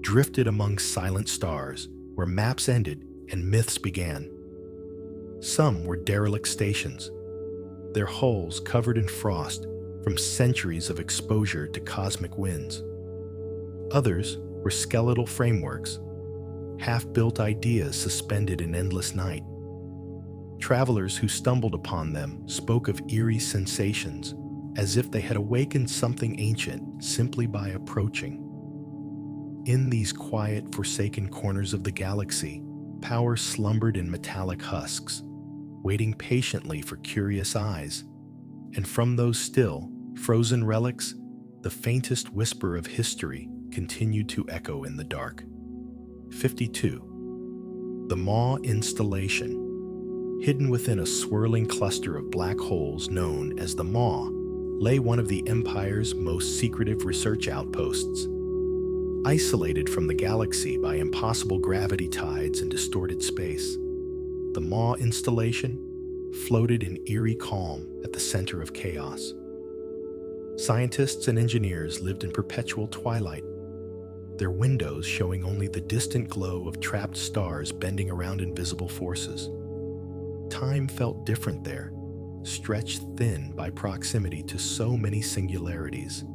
drifted among silent stars where maps ended and myths began. Some were derelict stations, their hulls covered in frost from centuries of exposure to cosmic winds. Others were skeletal frameworks, half-built ideas suspended in endless night. Travelers who stumbled upon them spoke of eerie sensations, as if they had awakened something ancient simply by approaching. In these quiet, forsaken corners of the galaxy, power slumbered in metallic husks, waiting patiently for curious eyes. And from those still, frozen relics, the faintest whisper of history continued to echo in the dark. 52. The Maw Installation. Hidden within a swirling cluster of black holes known as the Maw, lay one of the Empire's most secretive research outposts. Isolated from the galaxy by impossible gravity tides and distorted space, the Maw installation floated in eerie calm at the center of chaos. Scientists and engineers lived in perpetual twilight, their windows showing only the distant glow of trapped stars bending around invisible forces. Time felt different there, stretched thin by proximity to so many singularities.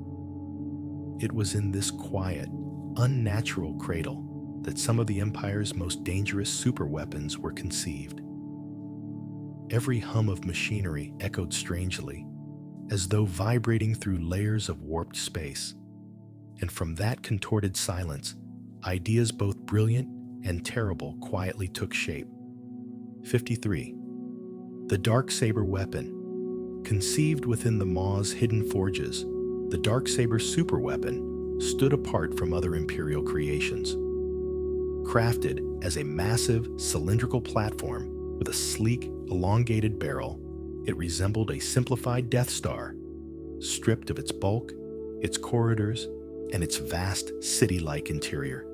It was in this quiet, unnatural cradle that some of the Empire's most dangerous superweapons were conceived. Every hum of machinery echoed strangely, as though vibrating through layers of warped space. And from that contorted silence, ideas both brilliant and terrible quietly took shape. 53. The Darksaber weapon. Conceived within the Maw's hidden forges, the Darksaber superweapon stood apart from other Imperial creations. Crafted as a massive, cylindrical platform with a sleek, elongated barrel, it resembled a simplified Death Star, stripped of its bulk, its corridors, and its vast, city-like interior.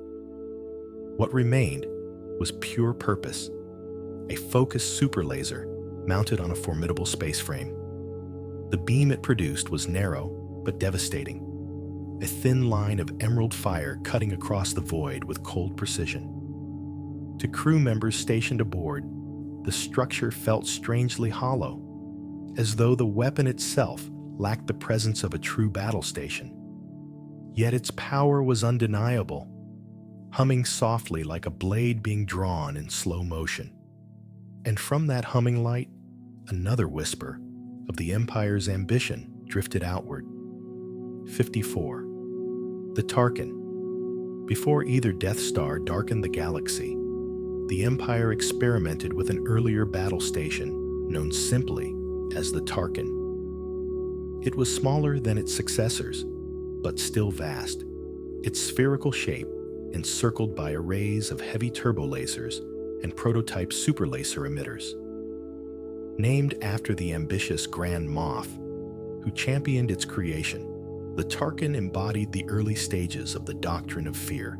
What remained was pure purpose, a focused superlaser mounted on a formidable space frame. The beam it produced was narrow but devastating, a thin line of emerald fire cutting across the void with cold precision. To crew members stationed aboard, the structure felt strangely hollow, as though the weapon itself lacked the presence of a true battle station. Yet its power was undeniable, humming softly like a blade being drawn in slow motion. And from that humming light, another whisper of the Empire's ambition drifted outward. 54. The Tarkin. Before either Death Star darkened the galaxy, the Empire experimented with an earlier battle station known simply as the Tarkin. It was smaller than its successors, but still vast, its spherical shape encircled by arrays of heavy turbolasers and prototype superlaser emitters. Named after the ambitious Grand Moff, who championed its creation, the Tarkin embodied the early stages of the doctrine of fear.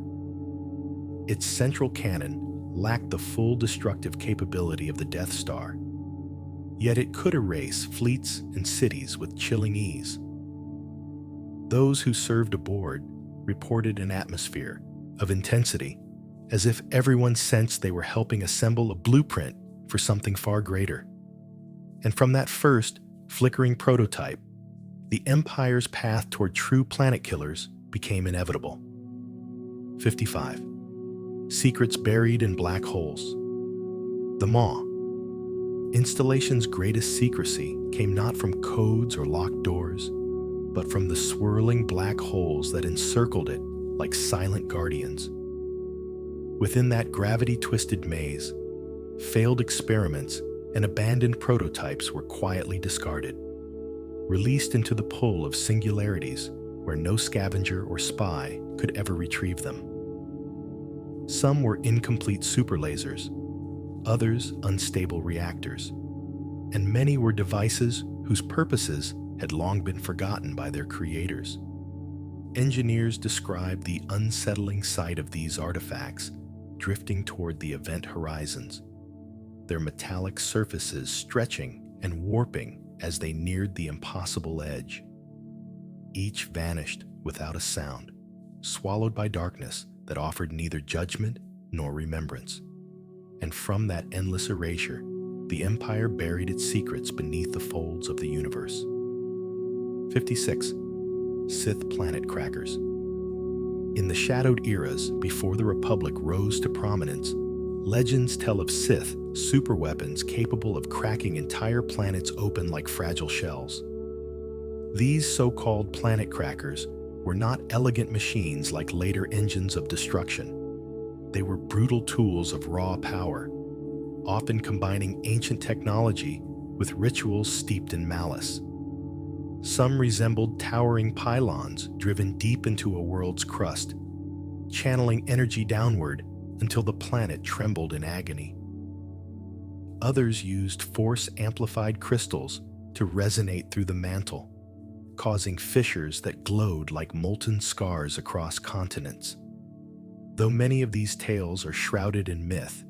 Its central cannon lacked the full destructive capability of the Death Star, yet it could erase fleets and cities with chilling ease. Those who served aboard reported an atmosphere of intensity, as if everyone sensed they were helping assemble a blueprint for something far greater. And from that first, flickering prototype, the Empire's path toward true planet killers became inevitable. 55. Secrets buried in black holes. The Maw. Installation's greatest secrecy came not from codes or locked doors, but from the swirling black holes that encircled it like silent guardians. Within that gravity-twisted maze, failed experiments and abandoned prototypes were quietly discarded, released into the pull of singularities where no scavenger or spy could ever retrieve them. Some were incomplete superlasers, others unstable reactors, and many were devices whose purposes had long been forgotten by their creators. Engineers described the unsettling sight of these artifacts drifting toward the event horizons, their metallic surfaces stretching and warping as they neared the impossible edge. Each vanished without a sound, swallowed by darkness that offered neither judgment nor remembrance. And from that endless erasure, the Empire buried its secrets beneath the folds of the universe. 56. Sith planet crackers. In the shadowed eras before the Republic rose to prominence, legends tell of Sith superweapons capable of cracking entire planets open like fragile shells. These so-called planet crackers were not elegant machines like later engines of destruction. They were brutal tools of raw power, often combining ancient technology with rituals steeped in malice. Some resembled towering pylons driven deep into a world's crust, channeling energy downward until the planet trembled in agony. Others used force-amplified crystals to resonate through the mantle, causing fissures that glowed like molten scars across continents. Though many of these tales are shrouded in myth,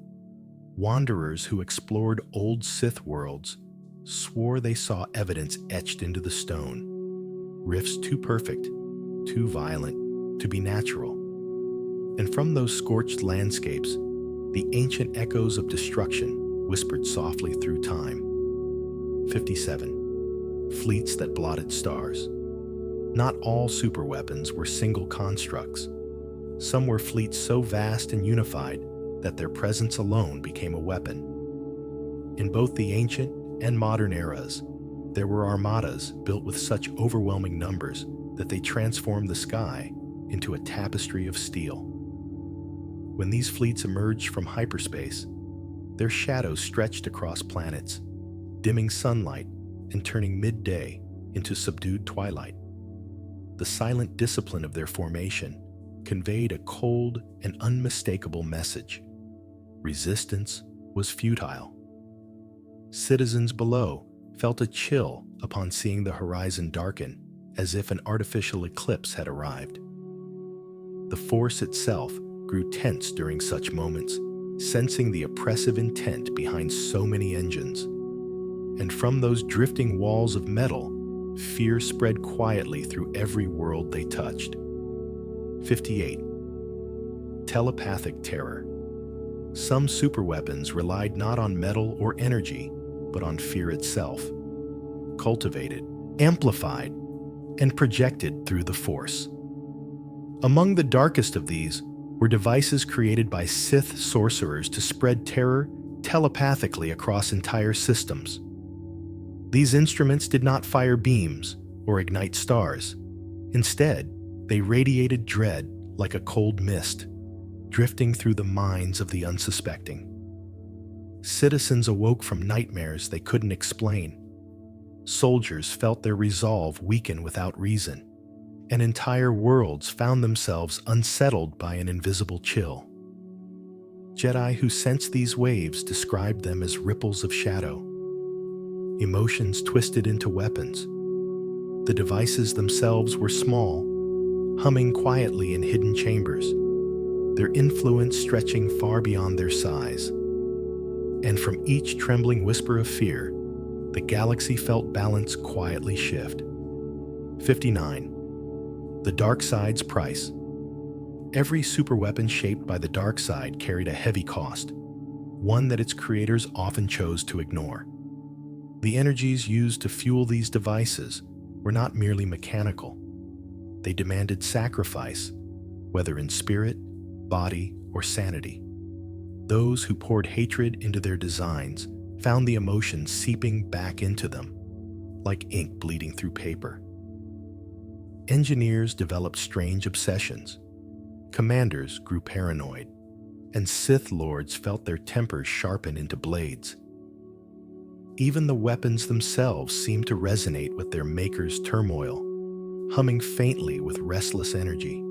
wanderers who explored old Sith worlds swore they saw evidence etched into the stone, rifts too perfect, too violent to be natural. And from those scorched landscapes, the ancient echoes of destruction whispered softly through time. 57. Fleets that blotted stars. Not all superweapons were single constructs. Some were fleets so vast and unified that their presence alone became a weapon. In both the ancient and modern eras, there were armadas built with such overwhelming numbers that they transformed the sky into a tapestry of steel. When these fleets emerged from hyperspace, their shadows stretched across planets, dimming sunlight and turning midday into subdued twilight. The silent discipline of their formation conveyed a cold and unmistakable message. Resistance was futile. Citizens below felt a chill upon seeing the horizon darken, as if an artificial eclipse had arrived. The Force itself grew tense during such moments, sensing the oppressive intent behind so many engines. And from those drifting walls of metal, fear spread quietly through every world they touched. 58. Telepathic terror. Some superweapons relied not on metal or energy, but on fear itself, cultivated, amplified, and projected through the Force. Among the darkest of these were devices created by Sith sorcerers to spread terror telepathically across entire systems. These instruments did not fire beams or ignite stars. Instead, they radiated dread like a cold mist, drifting through the minds of the unsuspecting. Citizens awoke from nightmares they couldn't explain. Soldiers felt their resolve weaken without reason, and entire worlds found themselves unsettled by an invisible chill. Jedi who sensed these waves described them as ripples of shadow, emotions twisted into weapons. The devices themselves were small, humming quietly in hidden chambers, their influence stretching far beyond their size. And from each trembling whisper of fear, the galaxy felt balance quietly shift. 59. The dark side's price. Every superweapon shaped by the dark side carried a heavy cost, one that its creators often chose to ignore. The energies used to fuel these devices were not merely mechanical. They demanded sacrifice, whether in spirit, body, or sanity. Those who poured hatred into their designs found the emotions seeping back into them, like ink bleeding through paper. Engineers developed strange obsessions. Commanders grew paranoid, and Sith lords felt their tempers sharpen into blades. Even the weapons themselves seemed to resonate with their maker's turmoil, humming faintly with restless energy.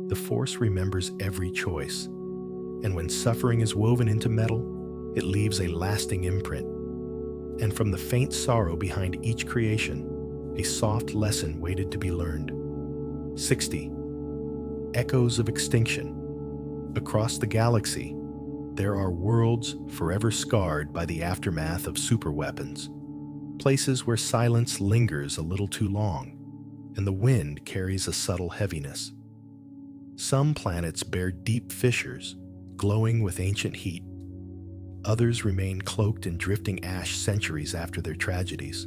The Force remembers every choice, and when suffering is woven into metal, it leaves a lasting imprint. And from the faint sorrow behind each creation, a soft lesson waited to be learned. 60. Echoes of extinction. Across the galaxy, there are worlds forever scarred by the aftermath of superweapons, places where silence lingers a little too long, and the wind carries a subtle heaviness. Some planets bear deep fissures, glowing with ancient heat, Others remain cloaked in drifting ash centuries after their tragedies.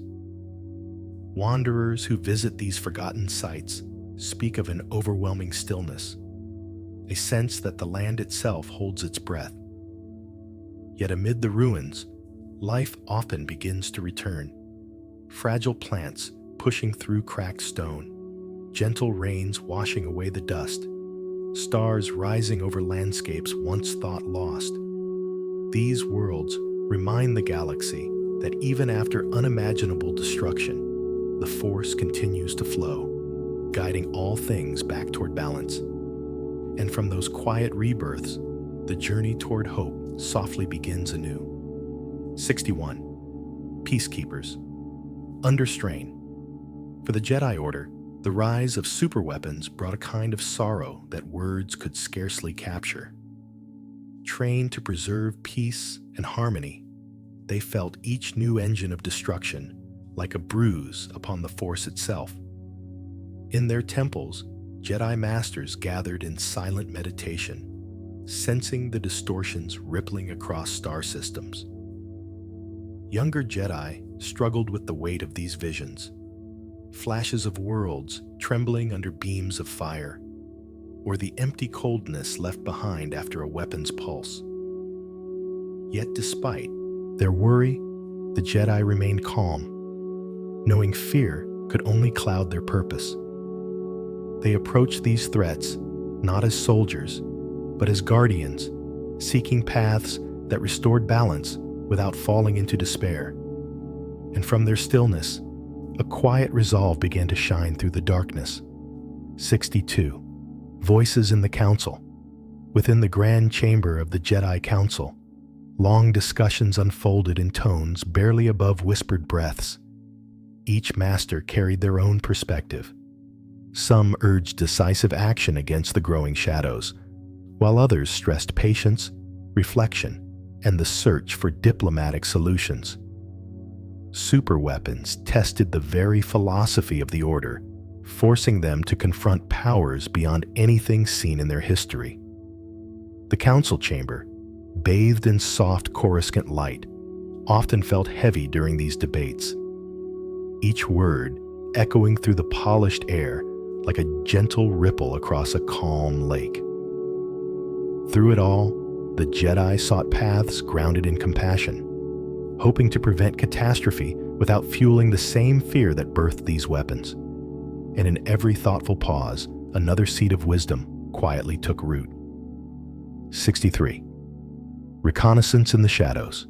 Wanderers who visit these forgotten sites speak of an overwhelming stillness, a sense that the land itself holds its breath. Yet amid the ruins, life often begins to return. Fragile plants pushing through cracked stone, gentle rains washing away the dust, stars rising over landscapes once thought lost. These worlds remind the galaxy that even after unimaginable destruction, the Force continues to flow, guiding all things back toward balance. And from those quiet rebirths, the journey toward hope softly begins anew. 61. Peacekeepers. Under strain. For the Jedi Order, the rise of superweapons brought a kind of sorrow that words could scarcely capture. Trained to preserve peace and harmony, they felt each new engine of destruction like a bruise upon the Force itself. In their temples, Jedi Masters gathered in silent meditation, sensing the distortions rippling across star systems. Younger Jedi struggled with the weight of these visions, flashes of worlds trembling under beams of fire, or the empty coldness left behind after a weapon's pulse. Yet despite their worry, the Jedi remained calm, knowing fear could only cloud their purpose. They approached these threats not as soldiers, but as guardians, seeking paths that restored balance without falling into despair. And from their stillness, a quiet resolve began to shine through the darkness. 62. Voices in the Council. Within the grand chamber of the Jedi Council, long discussions unfolded in tones barely above whispered breaths. Each master carried their own perspective. Some urged decisive action against the growing shadows, while others stressed patience, reflection, and the search for diplomatic solutions. Superweapons tested the very philosophy of the Order, forcing them to confront powers beyond anything seen in their history. The council chamber, bathed in soft coruscant light, often felt heavy during these debates, each word echoing through the polished air like a gentle ripple across a calm lake. Through it all, the Jedi sought paths grounded in compassion, hoping to prevent catastrophe without fueling the same fear that birthed these weapons. And in every thoughtful pause, another seed of wisdom quietly took root. 63. Reconnaissance in the shadows.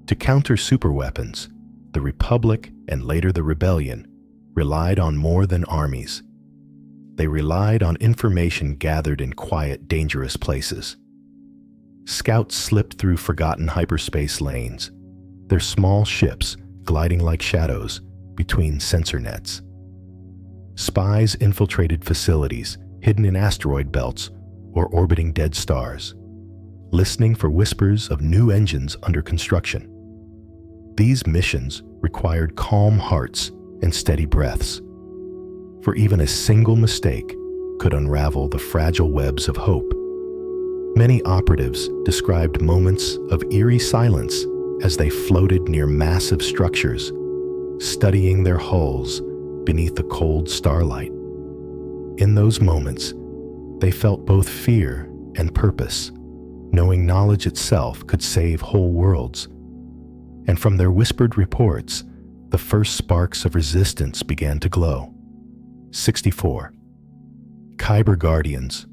To counter superweapons, the Republic and later the Rebellion relied on more than armies. They relied on information gathered in quiet, dangerous places. Scouts slipped through forgotten hyperspace lanes, their small ships gliding like shadows between sensor nets. Spies infiltrated facilities hidden in asteroid belts or orbiting dead stars, listening for whispers of new engines under construction. These missions required calm hearts and steady breaths, for even a single mistake could unravel the fragile webs of hope. Many operatives described moments of eerie silence as they floated near massive structures, studying their hulls beneath the cold starlight. In those moments, they felt both fear and purpose, knowing knowledge itself could save whole worlds. And from their whispered reports, the first sparks of resistance began to glow. 64. Kyber Guardians.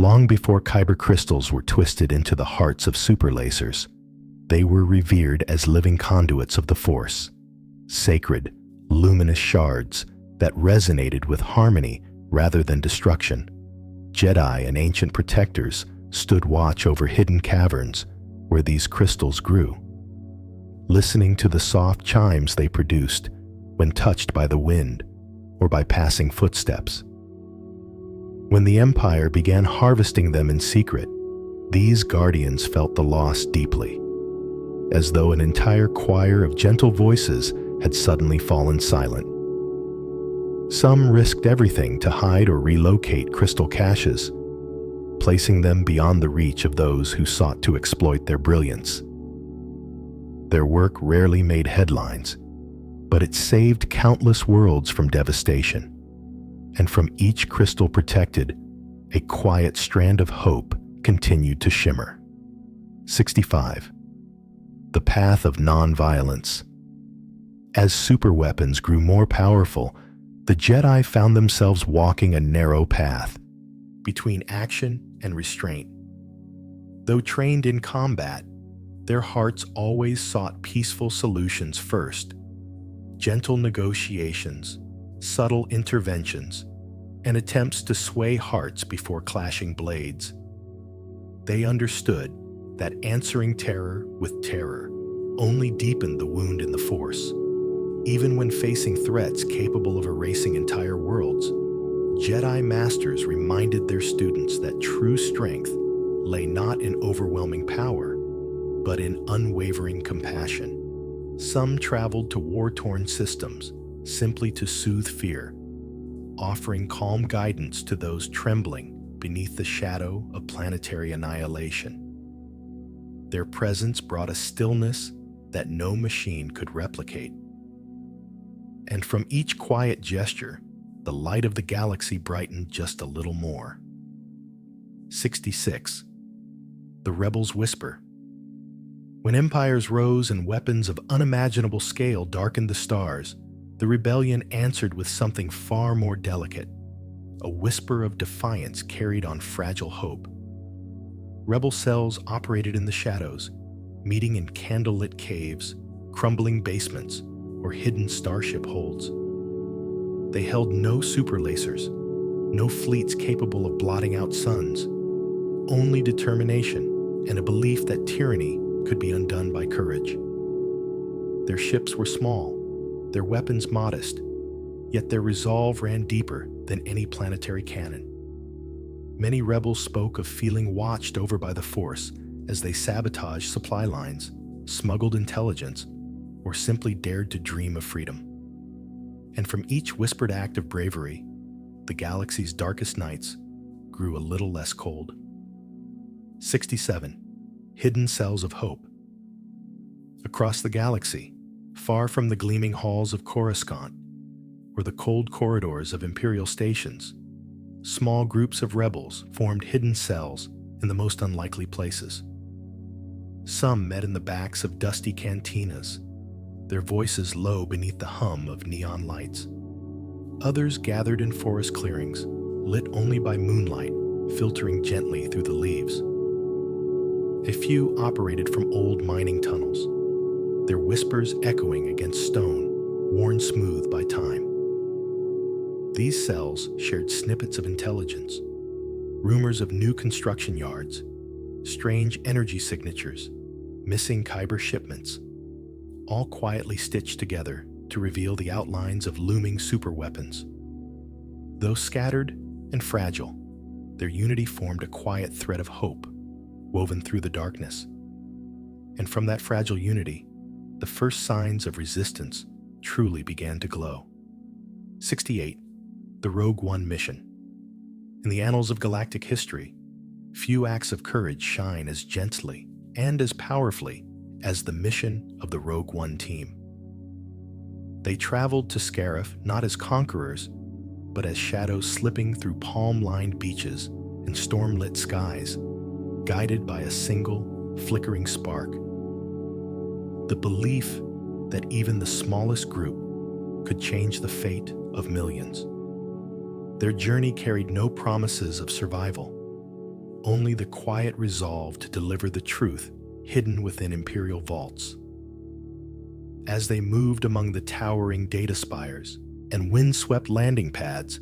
Long before kyber crystals were twisted into the hearts of superlasers, they were revered as living conduits of the Force, sacred, luminous shards that resonated with harmony rather than destruction. Jedi and ancient protectors stood watch over hidden caverns where these crystals grew, listening to the soft chimes they produced when touched by the wind or by passing footsteps. When the Empire began harvesting them in secret, these guardians felt the loss deeply, as though an entire choir of gentle voices had suddenly fallen silent. Some risked everything to hide or relocate crystal caches, placing them beyond the reach of those who sought to exploit their brilliance. Their work rarely made headlines, but it saved countless worlds from devastation. And from each crystal protected, a quiet strand of hope continued to shimmer. 65. The path of non-violence. As superweapons grew more powerful, the Jedi found themselves walking a narrow path between action and restraint. Though trained in combat, their hearts always sought peaceful solutions first. Gentle negotiations, subtle interventions, and attempts to sway hearts before clashing blades. They understood that answering terror with terror only deepened the wound in the Force. Even when facing threats capable of erasing entire worlds, Jedi Masters reminded their students that true strength lay not in overwhelming power, but in unwavering compassion. Some traveled to war-torn systems simply to soothe fear, offering calm guidance to those trembling beneath the shadow of planetary annihilation. Their presence brought a stillness that no machine could replicate. And from each quiet gesture, the light of the galaxy brightened just a little more. 66. The Rebels' Whisper. When empires rose and weapons of unimaginable scale darkened the stars, the rebellion answered with something far more delicate, a whisper of defiance carried on fragile hope. Rebel cells operated in the shadows, meeting in candlelit caves, crumbling basements, or hidden starship holds. They held no superlasers, no fleets capable of blotting out suns, only determination and a belief that tyranny could be undone by courage. Their ships were small, their weapons modest, yet their resolve ran deeper than any planetary cannon. Many rebels spoke of feeling watched over by the Force as they sabotaged supply lines, smuggled intelligence, or simply dared to dream of freedom. And from each whispered act of bravery, the galaxy's darkest nights grew a little less cold. 67. Hidden Cells of Hope. Across the galaxy, far from the gleaming halls of Coruscant or the cold corridors of Imperial stations, small groups of rebels formed hidden cells in the most unlikely places. Some met in the backs of dusty cantinas, their voices low beneath the hum of neon lights. Others gathered in forest clearings, lit only by moonlight filtering gently through the leaves. A few operated from old mining tunnels, their whispers echoing against stone worn smooth by time. These cells shared snippets of intelligence, rumors of new construction yards, strange energy signatures, missing Kyber shipments, all quietly stitched together to reveal the outlines of looming superweapons. Though scattered and fragile, their unity formed a quiet thread of hope woven through the darkness. And from that fragile unity, the first signs of resistance truly began to glow. 68. The Rogue One Mission. In the annals of galactic history, few acts of courage shine as gently and as powerfully as the mission of the Rogue One team. They traveled to Scarif not as conquerors, but as shadows slipping through palm-lined beaches and storm-lit skies, guided by a single, flickering spark. The belief that even the smallest group could change the fate of millions. Their journey carried no promises of survival, only the quiet resolve to deliver the truth hidden within Imperial vaults. As they moved among the towering data spires and wind-swept landing pads,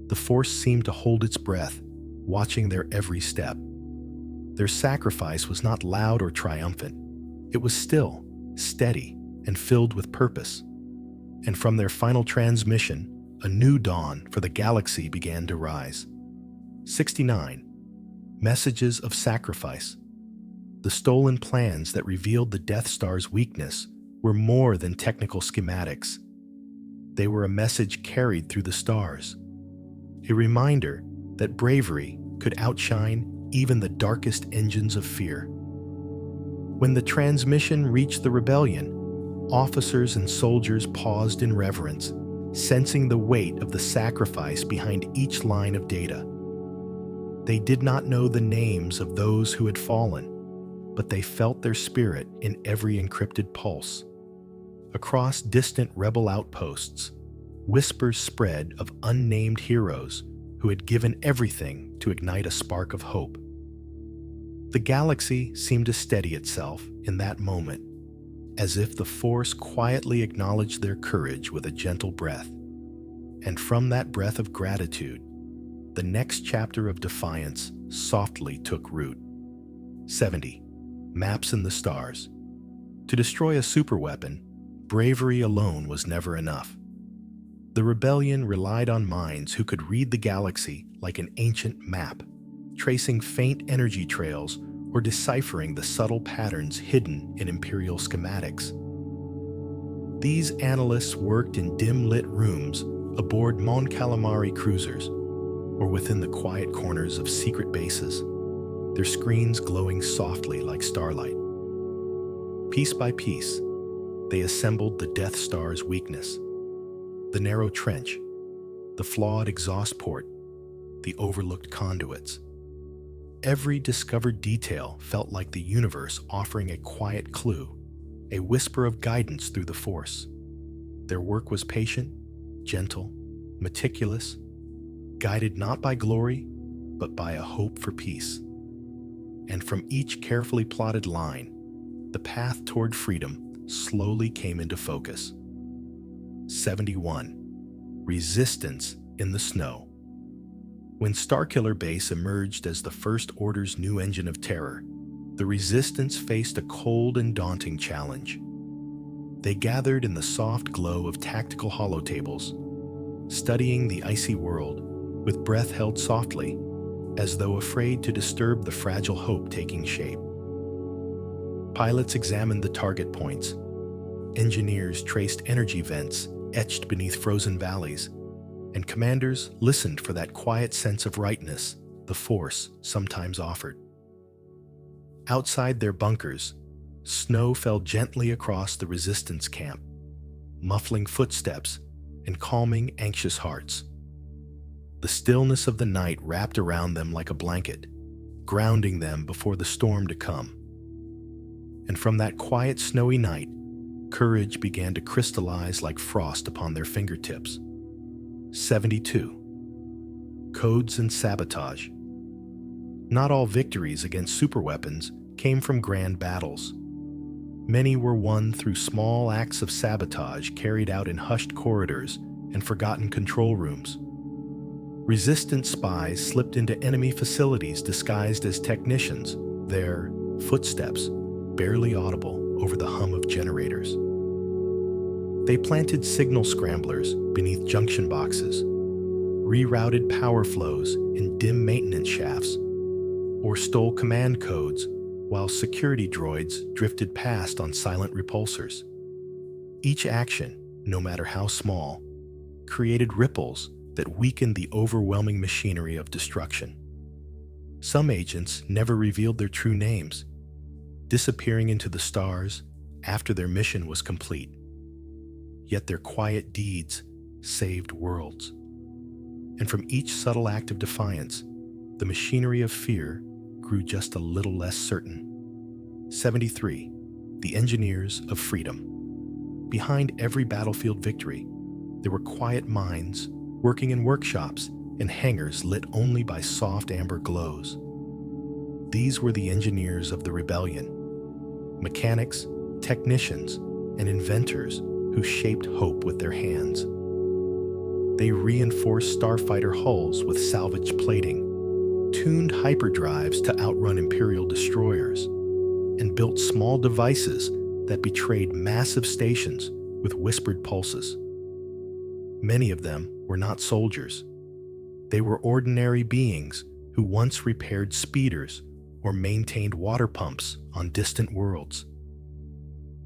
the Force seemed to hold its breath, watching their every step. Their sacrifice was not loud or triumphant. It was still, steady, and filled with purpose. And from their final transmission, a new dawn for the galaxy began to rise. 69. Messages of Sacrifice. The stolen plans that revealed the Death Star's weakness were more than technical schematics. They were a message carried through the stars, a reminder that bravery could outshine even the darkest engines of fear. When the transmission reached the rebellion, officers and soldiers paused in reverence, sensing the weight of the sacrifice behind each line of data. They did not know the names of those who had fallen, but they felt their spirit in every encrypted pulse. Across distant rebel outposts, whispers spread of unnamed heroes who had given everything to ignite a spark of hope. The galaxy seemed to steady itself in that moment, as if the Force quietly acknowledged their courage with a gentle breath. And from that breath of gratitude, the next chapter of defiance softly took root. 70. Maps in the stars. To destroy a superweapon, bravery alone was never enough. The rebellion relied on minds who could read the galaxy like an ancient map, tracing faint energy trails or deciphering the subtle patterns hidden in Imperial schematics. These analysts worked in dim-lit rooms aboard Mon Calamari cruisers or within the quiet corners of secret bases, their screens glowing softly like starlight. Piece by piece, they assembled the Death Star's weakness: the narrow trench, the flawed exhaust port, the overlooked conduits. Every discovered detail felt like the universe offering a quiet clue, a whisper of guidance through the Force. Their work was patient, gentle, meticulous, guided not by glory, but by a hope for peace. And from each carefully plotted line, the path toward freedom slowly came into focus. 71. Resistance in the snow. When Starkiller Base emerged as the First Order's new engine of terror, the Resistance faced a cold and daunting challenge. They gathered in the soft glow of tactical holotables, studying the icy world with breath held softly, as though afraid to disturb the fragile hope taking shape. Pilots examined the target points. Engineers traced energy vents etched beneath frozen valleys, and commanders listened for that quiet sense of rightness the Force sometimes offered. Outside their bunkers, snow fell gently across the Resistance camp, muffling footsteps and calming anxious hearts. The stillness of the night wrapped around them like a blanket, grounding them before the storm to come. And from that quiet, snowy night, courage began to crystallize like frost upon their fingertips. 72. Codes and sabotage. Not all victories against superweapons came from grand battles. Many were won through small acts of sabotage carried out in hushed corridors and forgotten control rooms. Resistance spies slipped into enemy facilities disguised as technicians, their footsteps barely audible over the hum of generators. They planted signal scramblers beneath junction boxes, rerouted power flows in dim maintenance shafts, or stole command codes while security droids drifted past on silent repulsors. Each action, no matter how small, created ripples that weakened the overwhelming machinery of destruction. Some agents never revealed their true names, disappearing into the stars after their mission was complete. Yet their quiet deeds saved worlds. And from each subtle act of defiance, the machinery of fear grew just a little less certain. 73. The Engineers of Freedom. Behind every battlefield victory, there were quiet minds working in workshops and hangars lit only by soft amber glows. These were the engineers of the rebellion, mechanics, technicians, and inventors who shaped hope with their hands. They reinforced starfighter hulls with salvaged plating, tuned hyperdrives to outrun Imperial destroyers, and built small devices that betrayed massive stations with whispered pulses. Many of them were not soldiers. They were ordinary beings who once repaired speeders or maintained water pumps on distant worlds.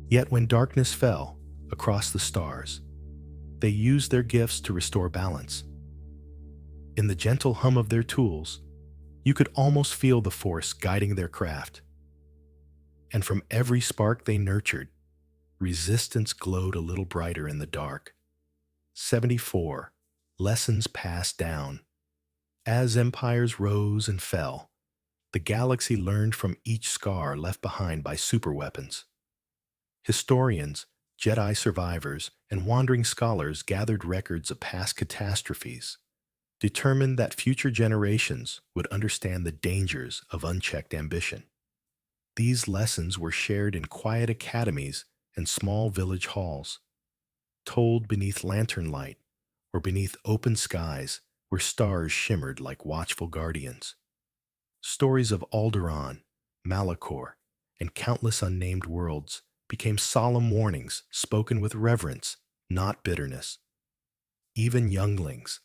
Yet when darkness fell across the stars, they used their gifts to restore balance. In the gentle hum of their tools, You could almost feel the force guiding their craft. And from every spark they nurtured, resistance glowed a little brighter in the dark. 74. Lessons passed down. As empires rose and fell, the galaxy learned from each scar left behind by superweapons. Historians, Jedi survivors, and wandering scholars gathered records of past catastrophes, determined that future generations would understand the dangers of unchecked ambition. These lessons were shared in quiet academies and small village halls, told beneath lantern light or beneath open skies where stars shimmered like watchful guardians. Stories of Alderaan, Malachor, and countless unnamed worlds became solemn warnings spoken with reverence, not bitterness. Even younglings,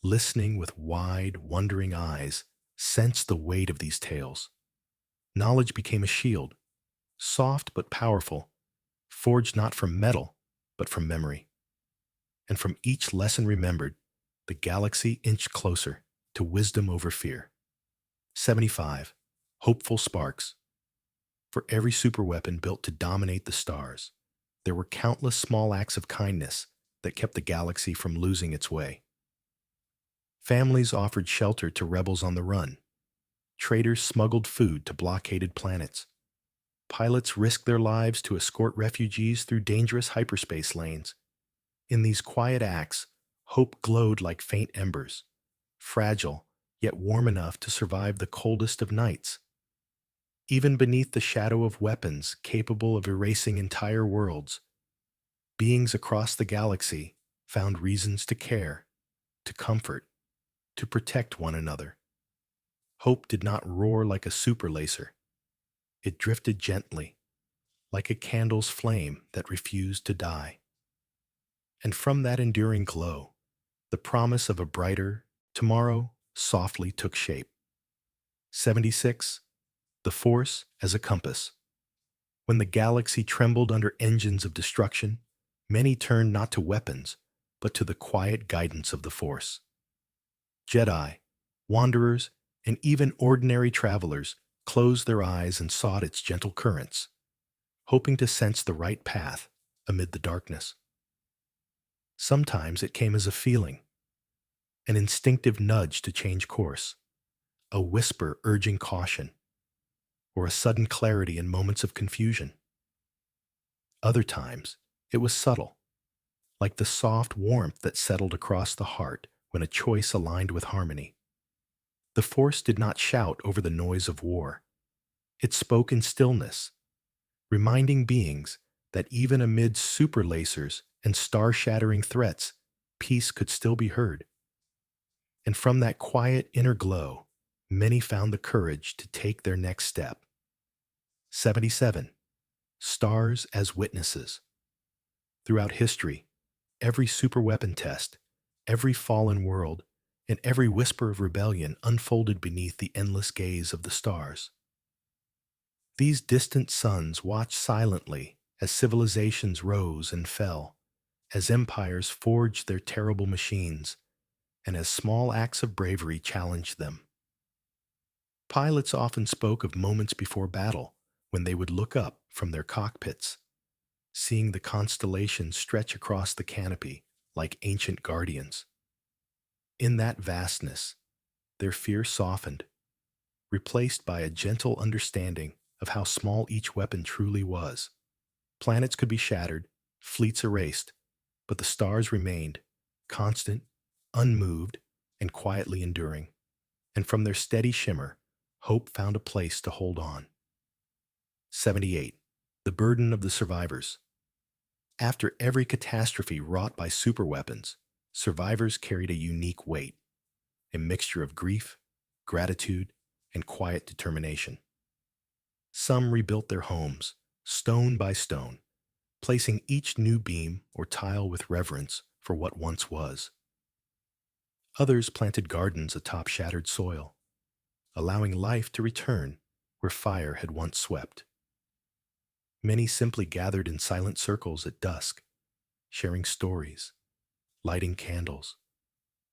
listening with wide, wondering eyes, sensed the weight of these tales. Knowledge became a shield, soft but powerful, forged not from metal, but from memory. And from each lesson remembered, the galaxy inched closer to wisdom over fear. 75. Hopeful sparks. For every superweapon built to dominate the stars, there were countless small acts of kindness that kept the galaxy from losing its way. Families offered shelter to rebels on the run. Traders smuggled food to blockaded planets. Pilots risked their lives to escort refugees through dangerous hyperspace lanes. In these quiet acts, hope glowed like faint embers, fragile yet warm enough to survive the coldest of nights. Even beneath the shadow of weapons capable of erasing entire worlds, beings across the galaxy found reasons to care, to comfort, to protect one another. Hope did not roar like a superlaser. It drifted gently, like a candle's flame that refused to die. And from that enduring glow, the promise of a brighter tomorrow softly took shape. 76. The Force as a compass. When the galaxy trembled under engines of destruction, many turned not to weapons, but to the quiet guidance of the Force. Jedi, wanderers, and even ordinary travelers closed their eyes and sought its gentle currents, hoping to sense the right path amid the darkness. Sometimes it came as a feeling, an instinctive nudge to change course, a whisper urging caution, or a sudden clarity in moments of confusion. Other times, it was subtle, like the soft warmth that settled across the heart when a choice aligned with harmony. The Force did not shout over the noise of war. It spoke in stillness, reminding beings that even amid superlasers and star-shattering threats, peace could still be heard. And from that quiet inner glow, many found the courage to take their next step. 77. Stars as witnesses. Throughout history, every superweapon test, every fallen world, and every whisper of rebellion unfolded beneath the endless gaze of the stars. These distant suns watched silently as civilizations rose and fell, as empires forged their terrible machines, and as small acts of bravery challenged them. Pilots often spoke of moments before battle when they would look up from their cockpits, seeing the constellations stretch across the canopy like ancient guardians. In that vastness, their fear softened, replaced by a gentle understanding of how small each weapon truly was. Planets could be shattered, fleets erased, but the stars remained, constant, unmoved, and quietly enduring. And from their steady shimmer, hope found a place to hold on. 78. The burden of the survivors. After every catastrophe wrought by superweapons, survivors carried a unique weight, a mixture of grief, gratitude, and quiet determination. Some rebuilt their homes, stone by stone, placing each new beam or tile with reverence for what once was. Others planted gardens atop shattered soil, allowing life to return where fire had once swept. Many simply gathered in silent circles at dusk, sharing stories, lighting candles,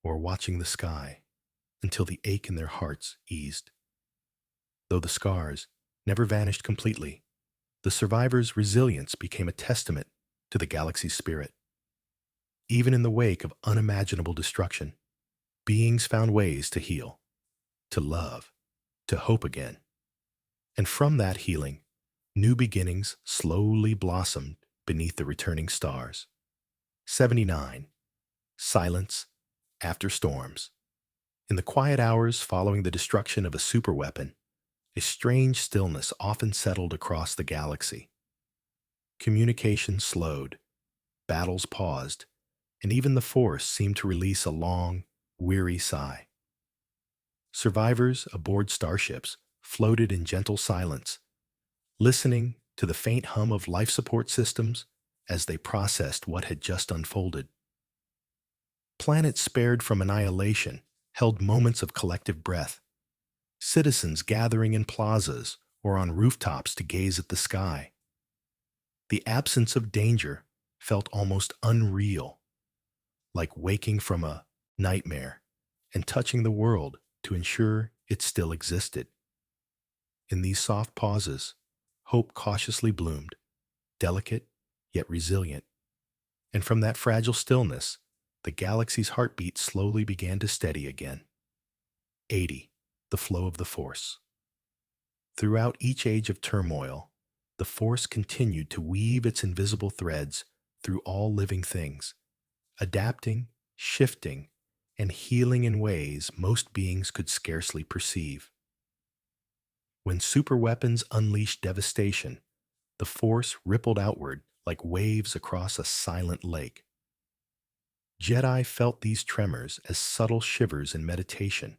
or watching the sky, until the ache in their hearts eased. Though the scars never vanished completely, the survivors' resilience became a testament to the galaxy's spirit. Even in the wake of unimaginable destruction, beings found ways to heal, to love, to hope again. And from that healing, new beginnings slowly blossomed beneath the returning stars. 79. Silence after storms. In the quiet hours following the destruction of a superweapon, a strange stillness often settled across the galaxy. Communication slowed, battles paused, and even the Force seemed to release a long, weary sigh. Survivors aboard starships floated in gentle silence, listening to the faint hum of life support systems as they processed what had just unfolded. Planets spared from annihilation held moments of collective breath. Citizens gathering in plazas or on rooftops to gaze at the sky. The absence of danger felt almost unreal, like waking from a nightmare and touching the world to ensure it still existed. In these soft pauses, hope cautiously bloomed, delicate yet resilient. And from that fragile stillness, the galaxy's heartbeat slowly began to steady again. 80. The flow of the Force. Throughout each age of turmoil, the Force continued to weave its invisible threads through all living things, adapting, shifting, and healing in ways most beings could scarcely perceive. When superweapons unleashed devastation, the Force rippled outward like waves across a silent lake. Jedi felt these tremors as subtle shivers in meditation,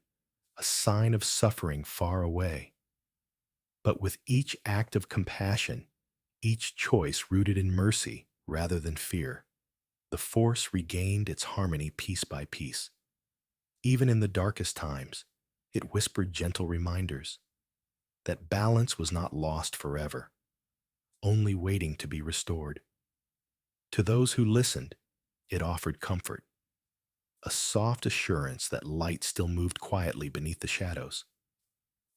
a sign of suffering far away. But with each act of compassion, each choice rooted in mercy rather than fear, the Force regained its harmony piece by piece. Even in the darkest times, it whispered gentle reminders that balance was not lost forever, only waiting to be restored. To those who listened, it offered comfort, a soft assurance that light still moved quietly beneath the shadows.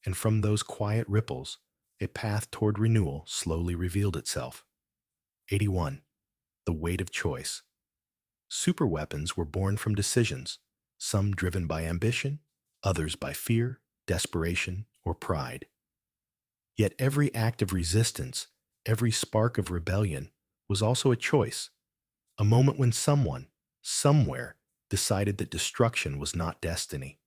And from those quiet ripples, a path toward renewal slowly revealed itself. 81. The weight of choice. Superweapons were born from decisions, some driven by ambition, others by fear, desperation, or pride. Yet every act of resistance, every spark of rebellion, was also a choice, a moment when someone, somewhere, decided that destruction was not destiny.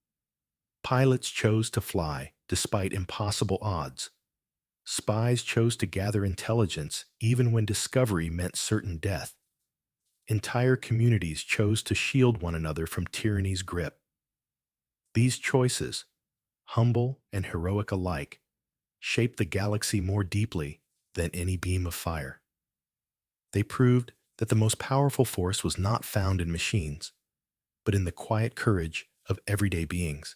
Pilots chose to fly despite impossible odds. Spies chose to gather intelligence even when discovery meant certain death. Entire communities chose to shield one another from tyranny's grip. These choices, humble and heroic alike, shaped the galaxy more deeply than any beam of fire. They proved that the most powerful force was not found in machines, but in the quiet courage of everyday beings.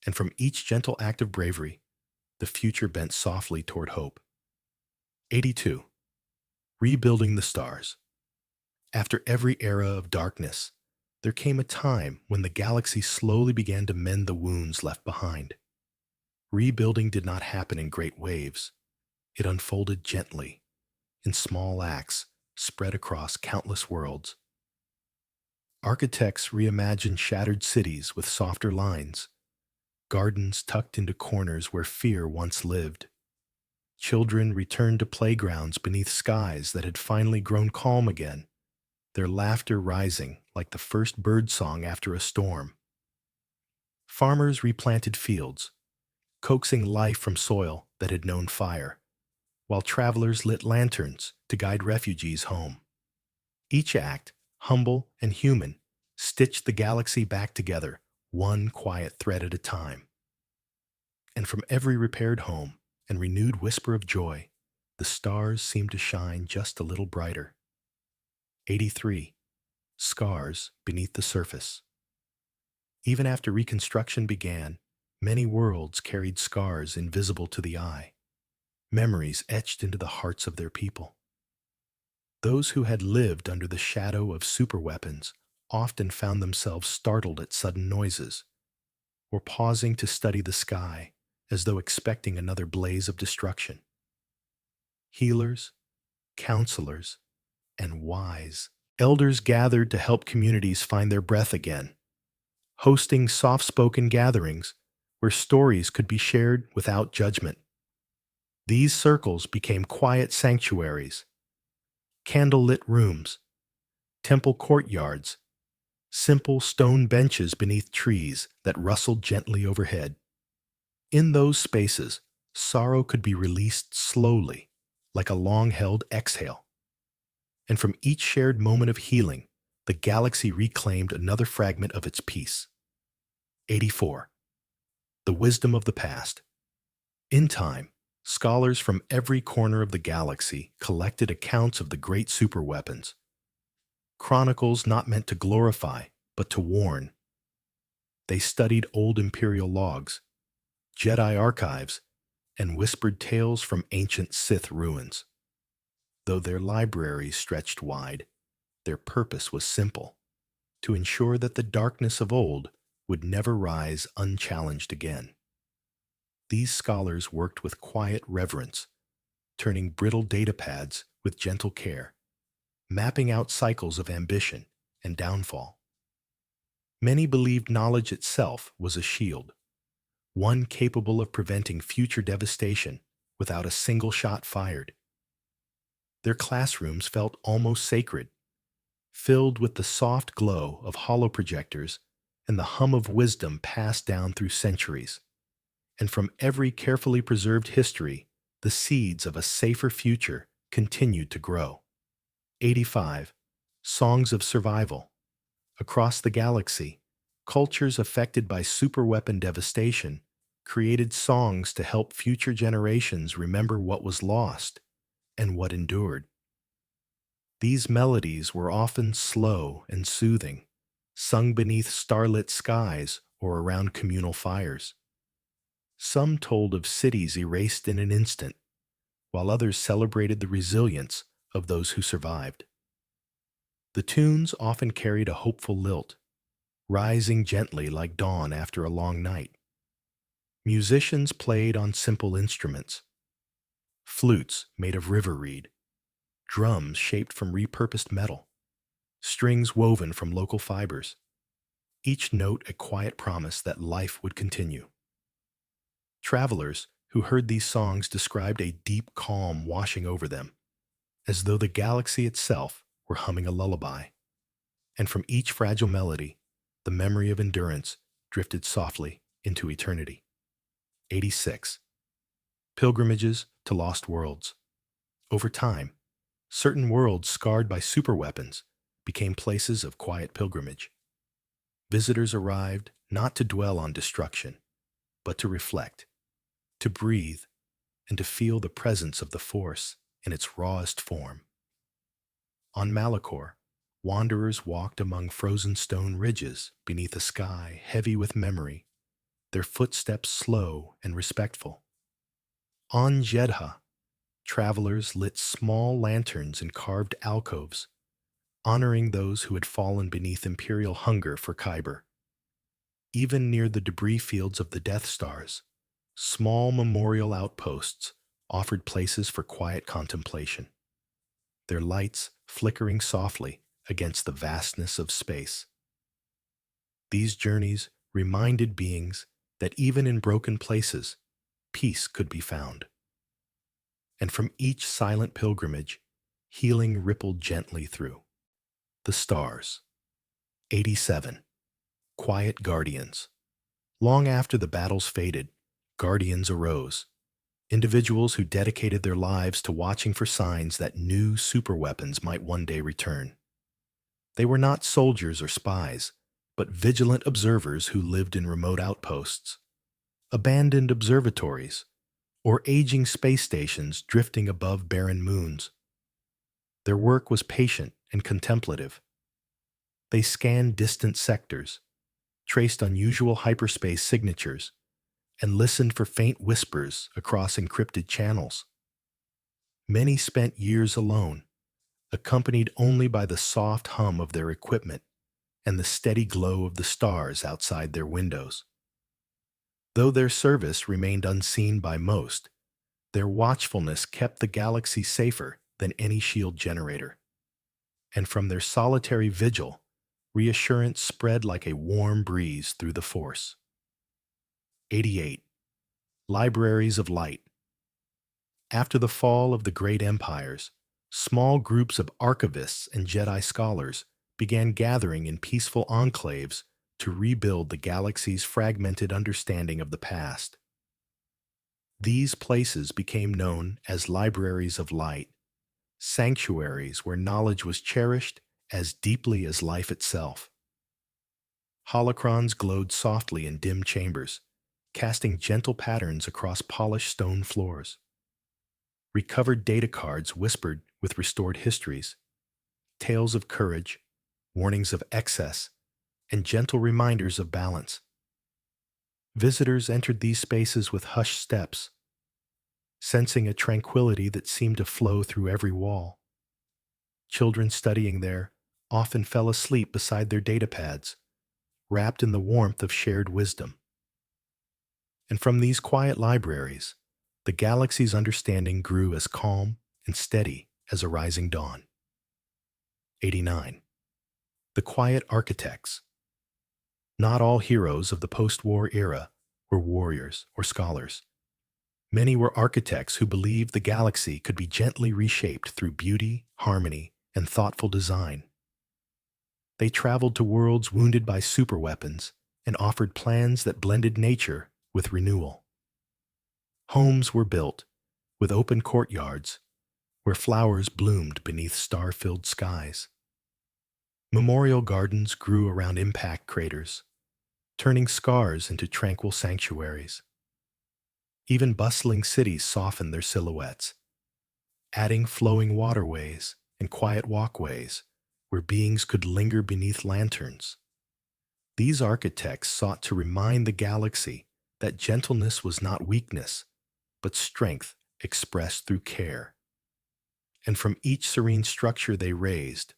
And from each gentle act of bravery, the future bent softly toward hope. 82. Rebuilding the stars. After every era of darkness, there came a time when the galaxy slowly began to mend the wounds left behind. Rebuilding did not happen in great waves. It unfolded gently, in small acts spread across countless worlds. Architects reimagined shattered cities with softer lines, gardens tucked into corners where fear once lived. Children returned to playgrounds beneath skies that had finally grown calm again, their laughter rising like the first birdsong after a storm. Farmers replanted fields, coaxing life from soil that had known fire, while travelers lit lanterns to guide refugees home. Each act, humble and human, stitched the galaxy back together, one quiet thread at a time. And from every repaired home and renewed whisper of joy, the stars seemed to shine just a little brighter. 83. Scars beneath the surface. Even after reconstruction began, many worlds carried scars invisible to the eye, memories etched into the hearts of their people. Those who had lived under the shadow of superweapons often found themselves startled at sudden noises, or pausing to study the sky as though expecting another blaze of destruction. Healers, counselors, and wise elders gathered to help communities find their breath again, hosting soft-spoken gatherings where stories could be shared without judgment. These circles became quiet sanctuaries, candlelit rooms, temple courtyards, simple stone benches beneath trees that rustled gently overhead. In those spaces, sorrow could be released slowly, like a long-held exhale. And from each shared moment of healing, the galaxy reclaimed another fragment of its peace. 84. The wisdom of the past. In time, scholars from every corner of the galaxy collected accounts of the great superweapons. Chronicles not meant to glorify, but to warn. They studied old Imperial logs, Jedi archives, and whispered tales from ancient Sith ruins. Though their libraries stretched wide, their purpose was simple: to ensure that the darkness of old would never rise unchallenged again. These scholars worked with quiet reverence, turning brittle datapads with gentle care, mapping out cycles of ambition and downfall. Many believed knowledge itself was a shield, one capable of preventing future devastation without a single shot fired. Their classrooms felt almost sacred, filled with the soft glow of holoprojectors and the hum of wisdom passed down through centuries. And from every carefully preserved history, the seeds of a safer future continued to grow. 85. Songs of Survival. Across the galaxy, cultures affected by superweapon devastation created songs to help future generations remember what was lost and what endured. These melodies were often slow and soothing, sung beneath starlit skies or around communal fires. Some told of cities erased in an instant, while others celebrated the resilience of those who survived. The tunes often carried a hopeful lilt, rising gently like dawn after a long night. Musicians played on simple instruments: flutes made of river reed, drums shaped from repurposed metal, strings woven from local fibers, each note a quiet promise that life would continue. Travelers who heard these songs described a deep calm washing over them, as though the galaxy itself were humming a lullaby. And from each fragile melody, the memory of endurance drifted softly into eternity. 86. Pilgrimages to lost worlds. Over time, certain worlds scarred by superweapons became places of quiet pilgrimage. Visitors arrived not to dwell on destruction, but to reflect, to breathe, and to feel the presence of the Force in its rawest form. On Malachor, wanderers walked among frozen stone ridges beneath a sky heavy with memory, their footsteps slow and respectful. On Jedha, travelers lit small lanterns in carved alcoves, honoring those who had fallen beneath Imperial hunger for Kyber. Even near the debris fields of the Death Stars, small memorial outposts offered places for quiet contemplation, their lights flickering softly against the vastness of space. These journeys reminded beings that even in broken places, peace could be found. And from each silent pilgrimage, healing rippled gently through. The Stars. 87. Quiet Guardians. Long after the battles faded, guardians arose, individuals who dedicated their lives to watching for signs that new superweapons might one day return. They were not soldiers or spies, but vigilant observers who lived in remote outposts, abandoned observatories, or aging space stations drifting above barren moons. Their work was patient and contemplative. They scanned distant sectors, traced unusual hyperspace signatures, and listened for faint whispers across encrypted channels. Many spent years alone, accompanied only by the soft hum of their equipment and the steady glow of the stars outside their windows. Though their service remained unseen by most, their watchfulness kept the galaxy safer than any shield generator. And from their solitary vigil, reassurance spread like a warm breeze through the Force. 88. Libraries of Light. After the fall of the great empires, small groups of archivists and Jedi scholars began gathering in peaceful enclaves to rebuild the galaxy's fragmented understanding of the past. These places became known as libraries of light, sanctuaries where knowledge was cherished as deeply as life itself. Holocrons glowed softly in dim chambers, casting gentle patterns across polished stone floors. Recovered data cards whispered with restored histories, tales of courage, warnings of excess, and gentle reminders of balance. Visitors entered these spaces with hushed steps, sensing a tranquility that seemed to flow through every wall. Children studying there often fell asleep beside their datapads, wrapped in the warmth of shared wisdom. And from these quiet libraries, the galaxy's understanding grew as calm and steady as a rising dawn. 89. The Quiet Architects. Not all heroes of the post-war era were warriors or scholars. Many were architects who believed the galaxy could be gently reshaped through beauty, harmony, and thoughtful design. They traveled to worlds wounded by superweapons and offered plans that blended nature with renewal. Homes were built, with open courtyards, where flowers bloomed beneath star-filled skies. Memorial gardens grew around impact craters, turning scars into tranquil sanctuaries. Even bustling cities softened their silhouettes, adding flowing waterways and quiet walkways where beings could linger beneath lanterns. These architects sought to remind the galaxy that gentleness was not weakness, but strength expressed through care. And from each serene structure they raised,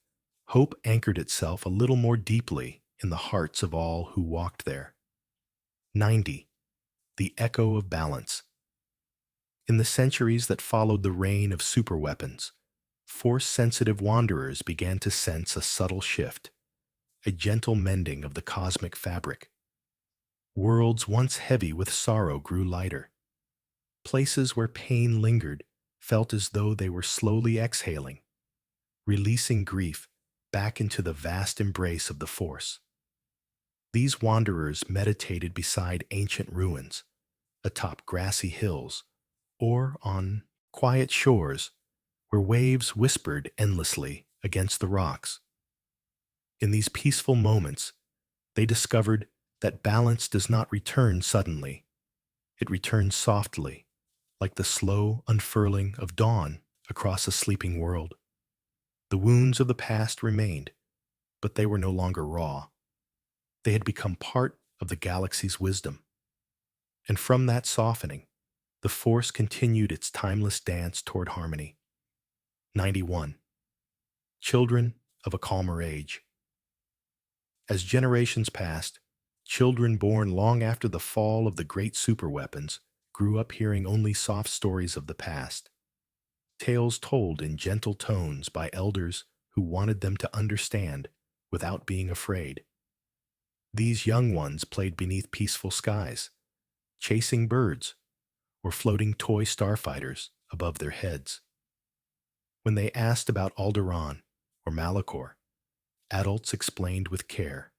hope anchored itself a little more deeply in the hearts of all who walked there. 90. The Echo of Balance. In the centuries that followed the reign of superweapons, Force-sensitive wanderers began to sense a subtle shift, a gentle mending of the cosmic fabric. Worlds once heavy with sorrow grew lighter. Places where pain lingered felt as though they were slowly exhaling, releasing grief back into the vast embrace of the Force. These wanderers meditated beside ancient ruins, atop grassy hills, or on quiet shores where waves whispered endlessly against the rocks. In these peaceful moments, they discovered that balance does not return suddenly. It returns softly, like the slow unfurling of dawn across a sleeping world. The wounds of the past remained, but they were no longer raw. They had become part of the galaxy's wisdom. And from that softening, the Force continued its timeless dance toward harmony. 91. Children of a Calmer Age. As generations passed, children born long after the fall of the great superweapons grew up hearing only soft stories of the past, tales told in gentle tones by elders who wanted them to understand without being afraid. These young ones played beneath peaceful skies, chasing birds or floating toy starfighters above their heads. When they asked about Alderaan or Malachor, adults explained with care,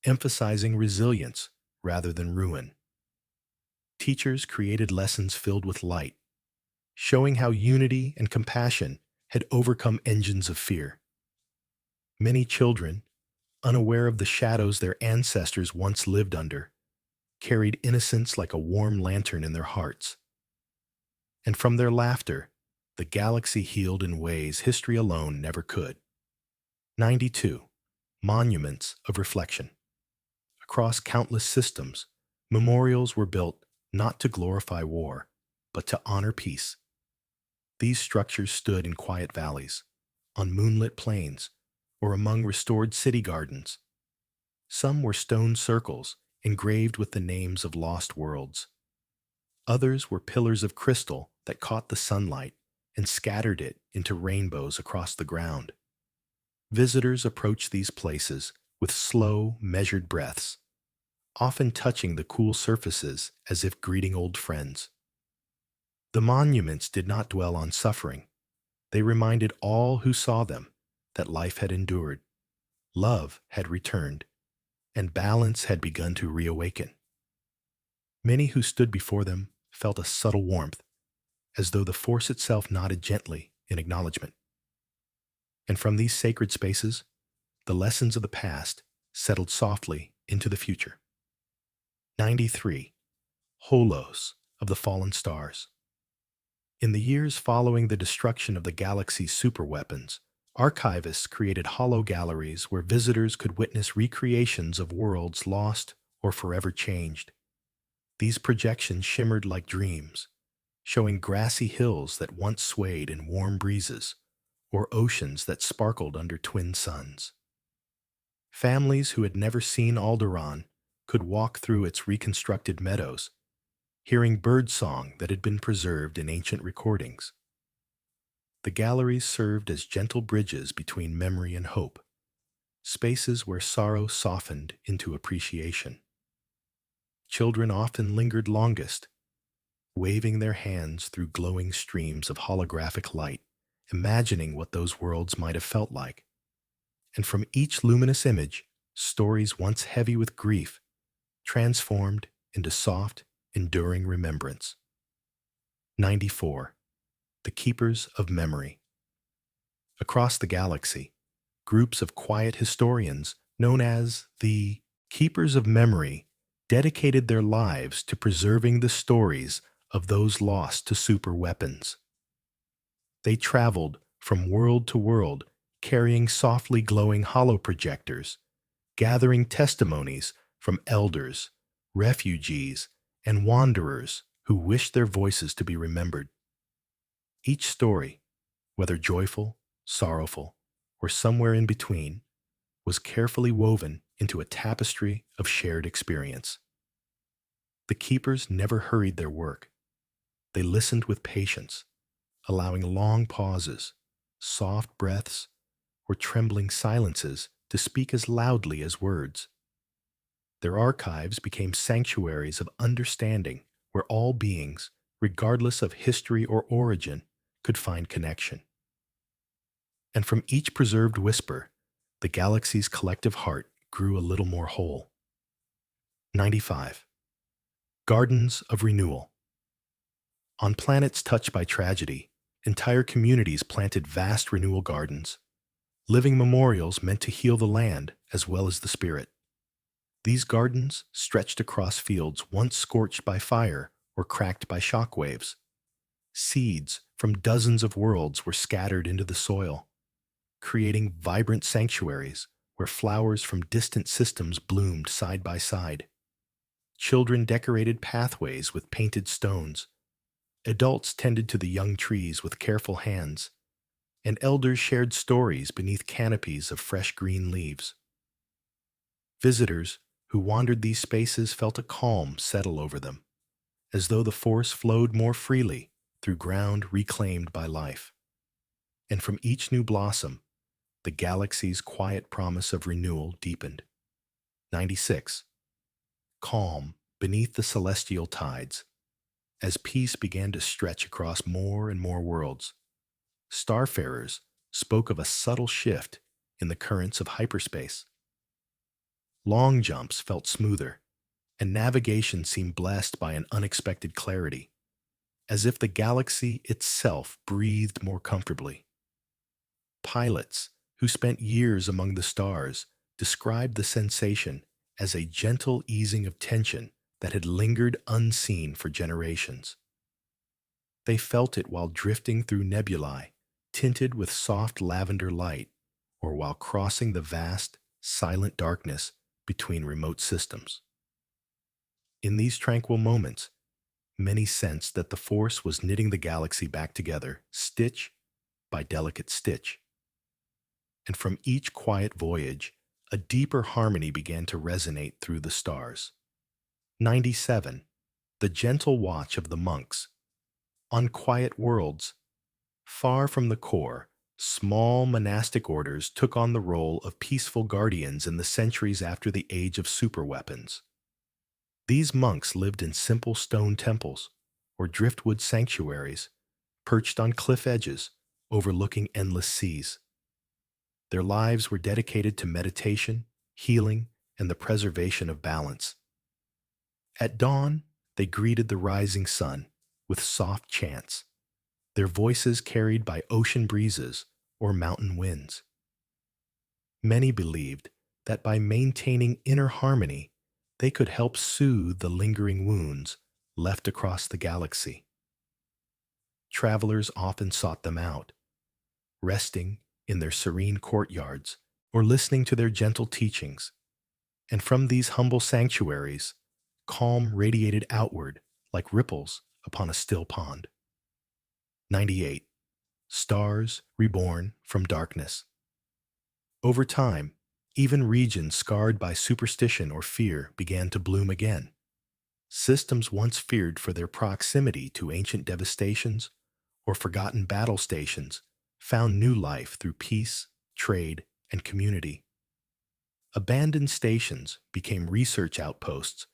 emphasizing resilience rather than ruin. Teachers created lessons filled with light, showing how unity and compassion had overcome engines of fear. Many children, unaware of the shadows their ancestors once lived under, carried innocence like a warm lantern in their hearts. And from their laughter, the galaxy healed in ways history alone never could. 92. Monuments of Reflection. Across countless systems, memorials were built not to glorify war, but to honor peace. These structures stood in quiet valleys, on moonlit plains, or among restored city gardens. Some were stone circles engraved with the names of lost worlds. Others were pillars of crystal that caught the sunlight and scattered it into rainbows across the ground. Visitors approached these places with slow, measured breaths, often touching the cool surfaces as if greeting old friends. The monuments did not dwell on suffering. They reminded all who saw them that life had endured, love had returned, and balance had begun to reawaken. Many who stood before them felt a subtle warmth, as though the force itself nodded gently in acknowledgement. And from these sacred spaces, the lessons of the past settled softly into the future. 93. Holos of the Fallen Stars. In the years following the destruction of the galaxy's superweapons, archivists created holo galleries where visitors could witness recreations of worlds lost or forever changed. These projections shimmered like dreams, showing grassy hills that once swayed in warm breezes, or oceans that sparkled under twin suns. Families who had never seen Alderaan could walk through its reconstructed meadows, hearing birdsong that had been preserved in ancient recordings. The galleries served as gentle bridges between memory and hope, spaces where sorrow softened into appreciation. Children often lingered longest, waving their hands through glowing streams of holographic light, imagining what those worlds might have felt like. And from each luminous image, stories once heavy with grief transformed into soft, enduring remembrance. 94. The Keepers of Memory. Across the galaxy, groups of quiet historians known as the Keepers of Memory dedicated their lives to preserving the stories of those lost to superweapons. They traveled from world to world, carrying softly glowing holoprojectors, gathering testimonies from elders, refugees, and wanderers who wished their voices to be remembered. Each story, whether joyful, sorrowful, or somewhere in between, was carefully woven into a tapestry of shared experience. The keepers never hurried their work. They listened with patience, allowing long pauses, soft breaths, or trembling silences to speak as loudly as words. Their archives became sanctuaries of understanding where all beings, regardless of history or origin, could find connection. And from each preserved whisper, the galaxy's collective heart grew a little more whole. 95. Gardens of Renewal. On planets touched by tragedy, entire communities planted vast renewal gardens, living memorials meant to heal the land as well as the spirit. These gardens stretched across fields once scorched by fire or cracked by shock waves. Seeds from dozens of worlds were scattered into the soil, creating vibrant sanctuaries where flowers from distant systems bloomed side by side. Children decorated pathways with painted stones. Adults tended to the young trees with careful hands, and elders shared stories beneath canopies of fresh green leaves. Visitors who wandered these spaces felt a calm settle over them, as though the force flowed more freely through ground reclaimed by life. And from each new blossom, the galaxy's quiet promise of renewal deepened. 96. Calm beneath the celestial tides. As peace began to stretch across more and more worlds, starfarers spoke of a subtle shift in the currents of hyperspace. Long jumps felt smoother, and navigation seemed blessed by an unexpected clarity, as if the galaxy itself breathed more comfortably. Pilots who spent years among the stars described the sensation as a gentle easing of tension that had lingered unseen for generations. They felt it while drifting through nebulae tinted with soft lavender light, or while crossing the vast, silent darkness between remote systems. In these tranquil moments, many sensed that the Force was knitting the galaxy back together, stitch by delicate stitch. And from each quiet voyage, a deeper harmony began to resonate through the stars. 97. The gentle watch of the monks. On quiet worlds, far from the core, small monastic orders took on the role of peaceful guardians in the centuries after the age of superweapons. These monks lived in simple stone temples or driftwood sanctuaries, perched on cliff edges, overlooking endless seas. Their lives were dedicated to meditation, healing, and the preservation of balance. At dawn, they greeted the rising sun with soft chants, their voices carried by ocean breezes or mountain winds. Many believed that by maintaining inner harmony, they could help soothe the lingering wounds left across the galaxy. Travelers often sought them out, resting in their serene courtyards or listening to their gentle teachings. And from these humble sanctuaries, calm radiated outward like ripples upon a still pond. 98. Stars reborn from darkness. Over time, even regions scarred by superstition or fear began to bloom again. Systems once feared for their proximity to ancient devastations or forgotten battle stations found new life through peace, trade, and community. Abandoned stations became research outposts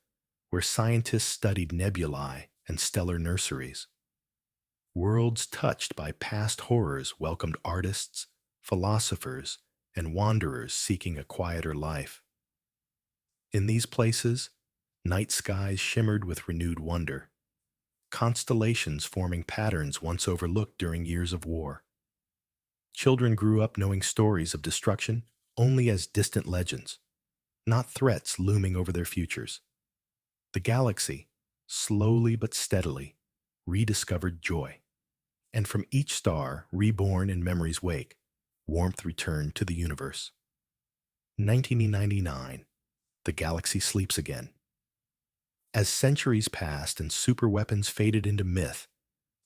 where scientists studied nebulae and stellar nurseries. Worlds touched by past horrors welcomed artists, philosophers, and wanderers seeking a quieter life. In these places, night skies shimmered with renewed wonder, constellations forming patterns once overlooked during years of war. Children grew up knowing stories of destruction only as distant legends, not threats looming over their futures. The galaxy, slowly but steadily, rediscovered joy. And from each star reborn in memory's wake, warmth returned to the universe. 1999. The galaxy sleeps again. As centuries passed and superweapons faded into myth,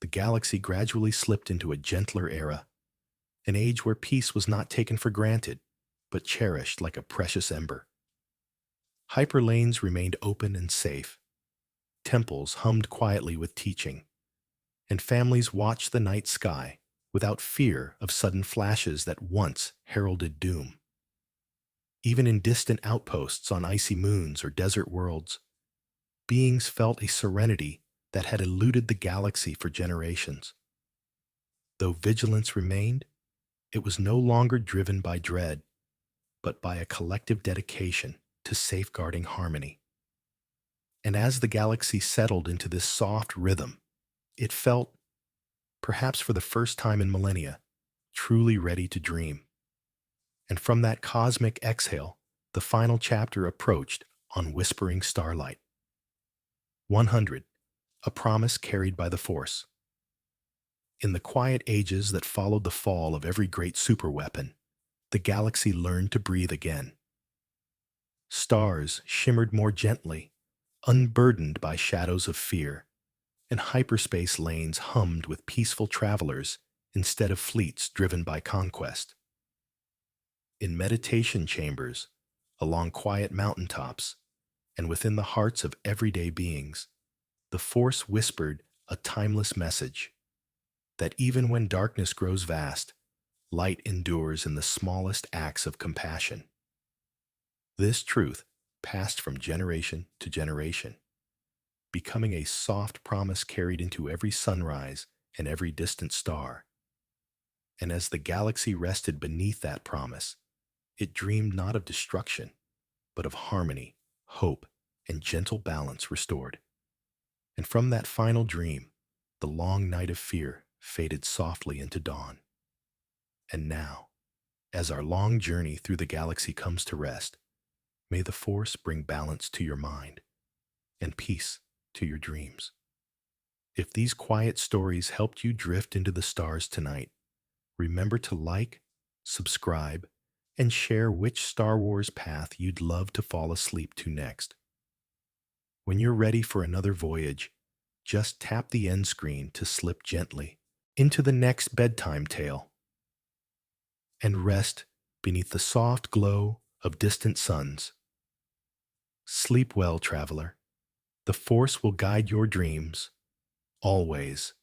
the galaxy gradually slipped into a gentler era, an age where peace was not taken for granted, but cherished like a precious ember. Hyperlanes remained open and safe. Temples hummed quietly with teaching, and families watched the night sky without fear of sudden flashes that once heralded doom. Even in distant outposts on icy moons or desert worlds, beings felt a serenity that had eluded the galaxy for generations. Though vigilance remained, it was no longer driven by dread, but by a collective dedication to safeguarding harmony. And as the galaxy settled into this soft rhythm, it felt, perhaps for the first time in millennia, truly ready to dream. And from that cosmic exhale, the final chapter approached on whispering starlight. 100. A promise carried by the Force. In the quiet ages that followed the fall of every great superweapon, the galaxy learned to breathe again. Stars shimmered more gently, unburdened by shadows of fear, and hyperspace lanes hummed with peaceful travelers instead of fleets driven by conquest. In meditation chambers, along quiet mountaintops, and within the hearts of everyday beings, the Force whispered a timeless message that even when darkness grows vast, light endures in the smallest acts of compassion. This truth passed from generation to generation, becoming a soft promise carried into every sunrise and every distant star. And as the galaxy rested beneath that promise, it dreamed not of destruction, but of harmony, hope, and gentle balance restored. And from that final dream, the long night of fear faded softly into dawn. And now, as our long journey through the galaxy comes to rest, may the Force bring balance to your mind and peace to your dreams. If these quiet stories helped you drift into the stars tonight, remember to like, subscribe, and share which Star Wars path you'd love to fall asleep to next. When you're ready for another voyage, just tap the end screen to slip gently into the next bedtime tale and rest beneath the soft glow of distant suns. Sleep well, traveler, The Force will guide your dreams, always.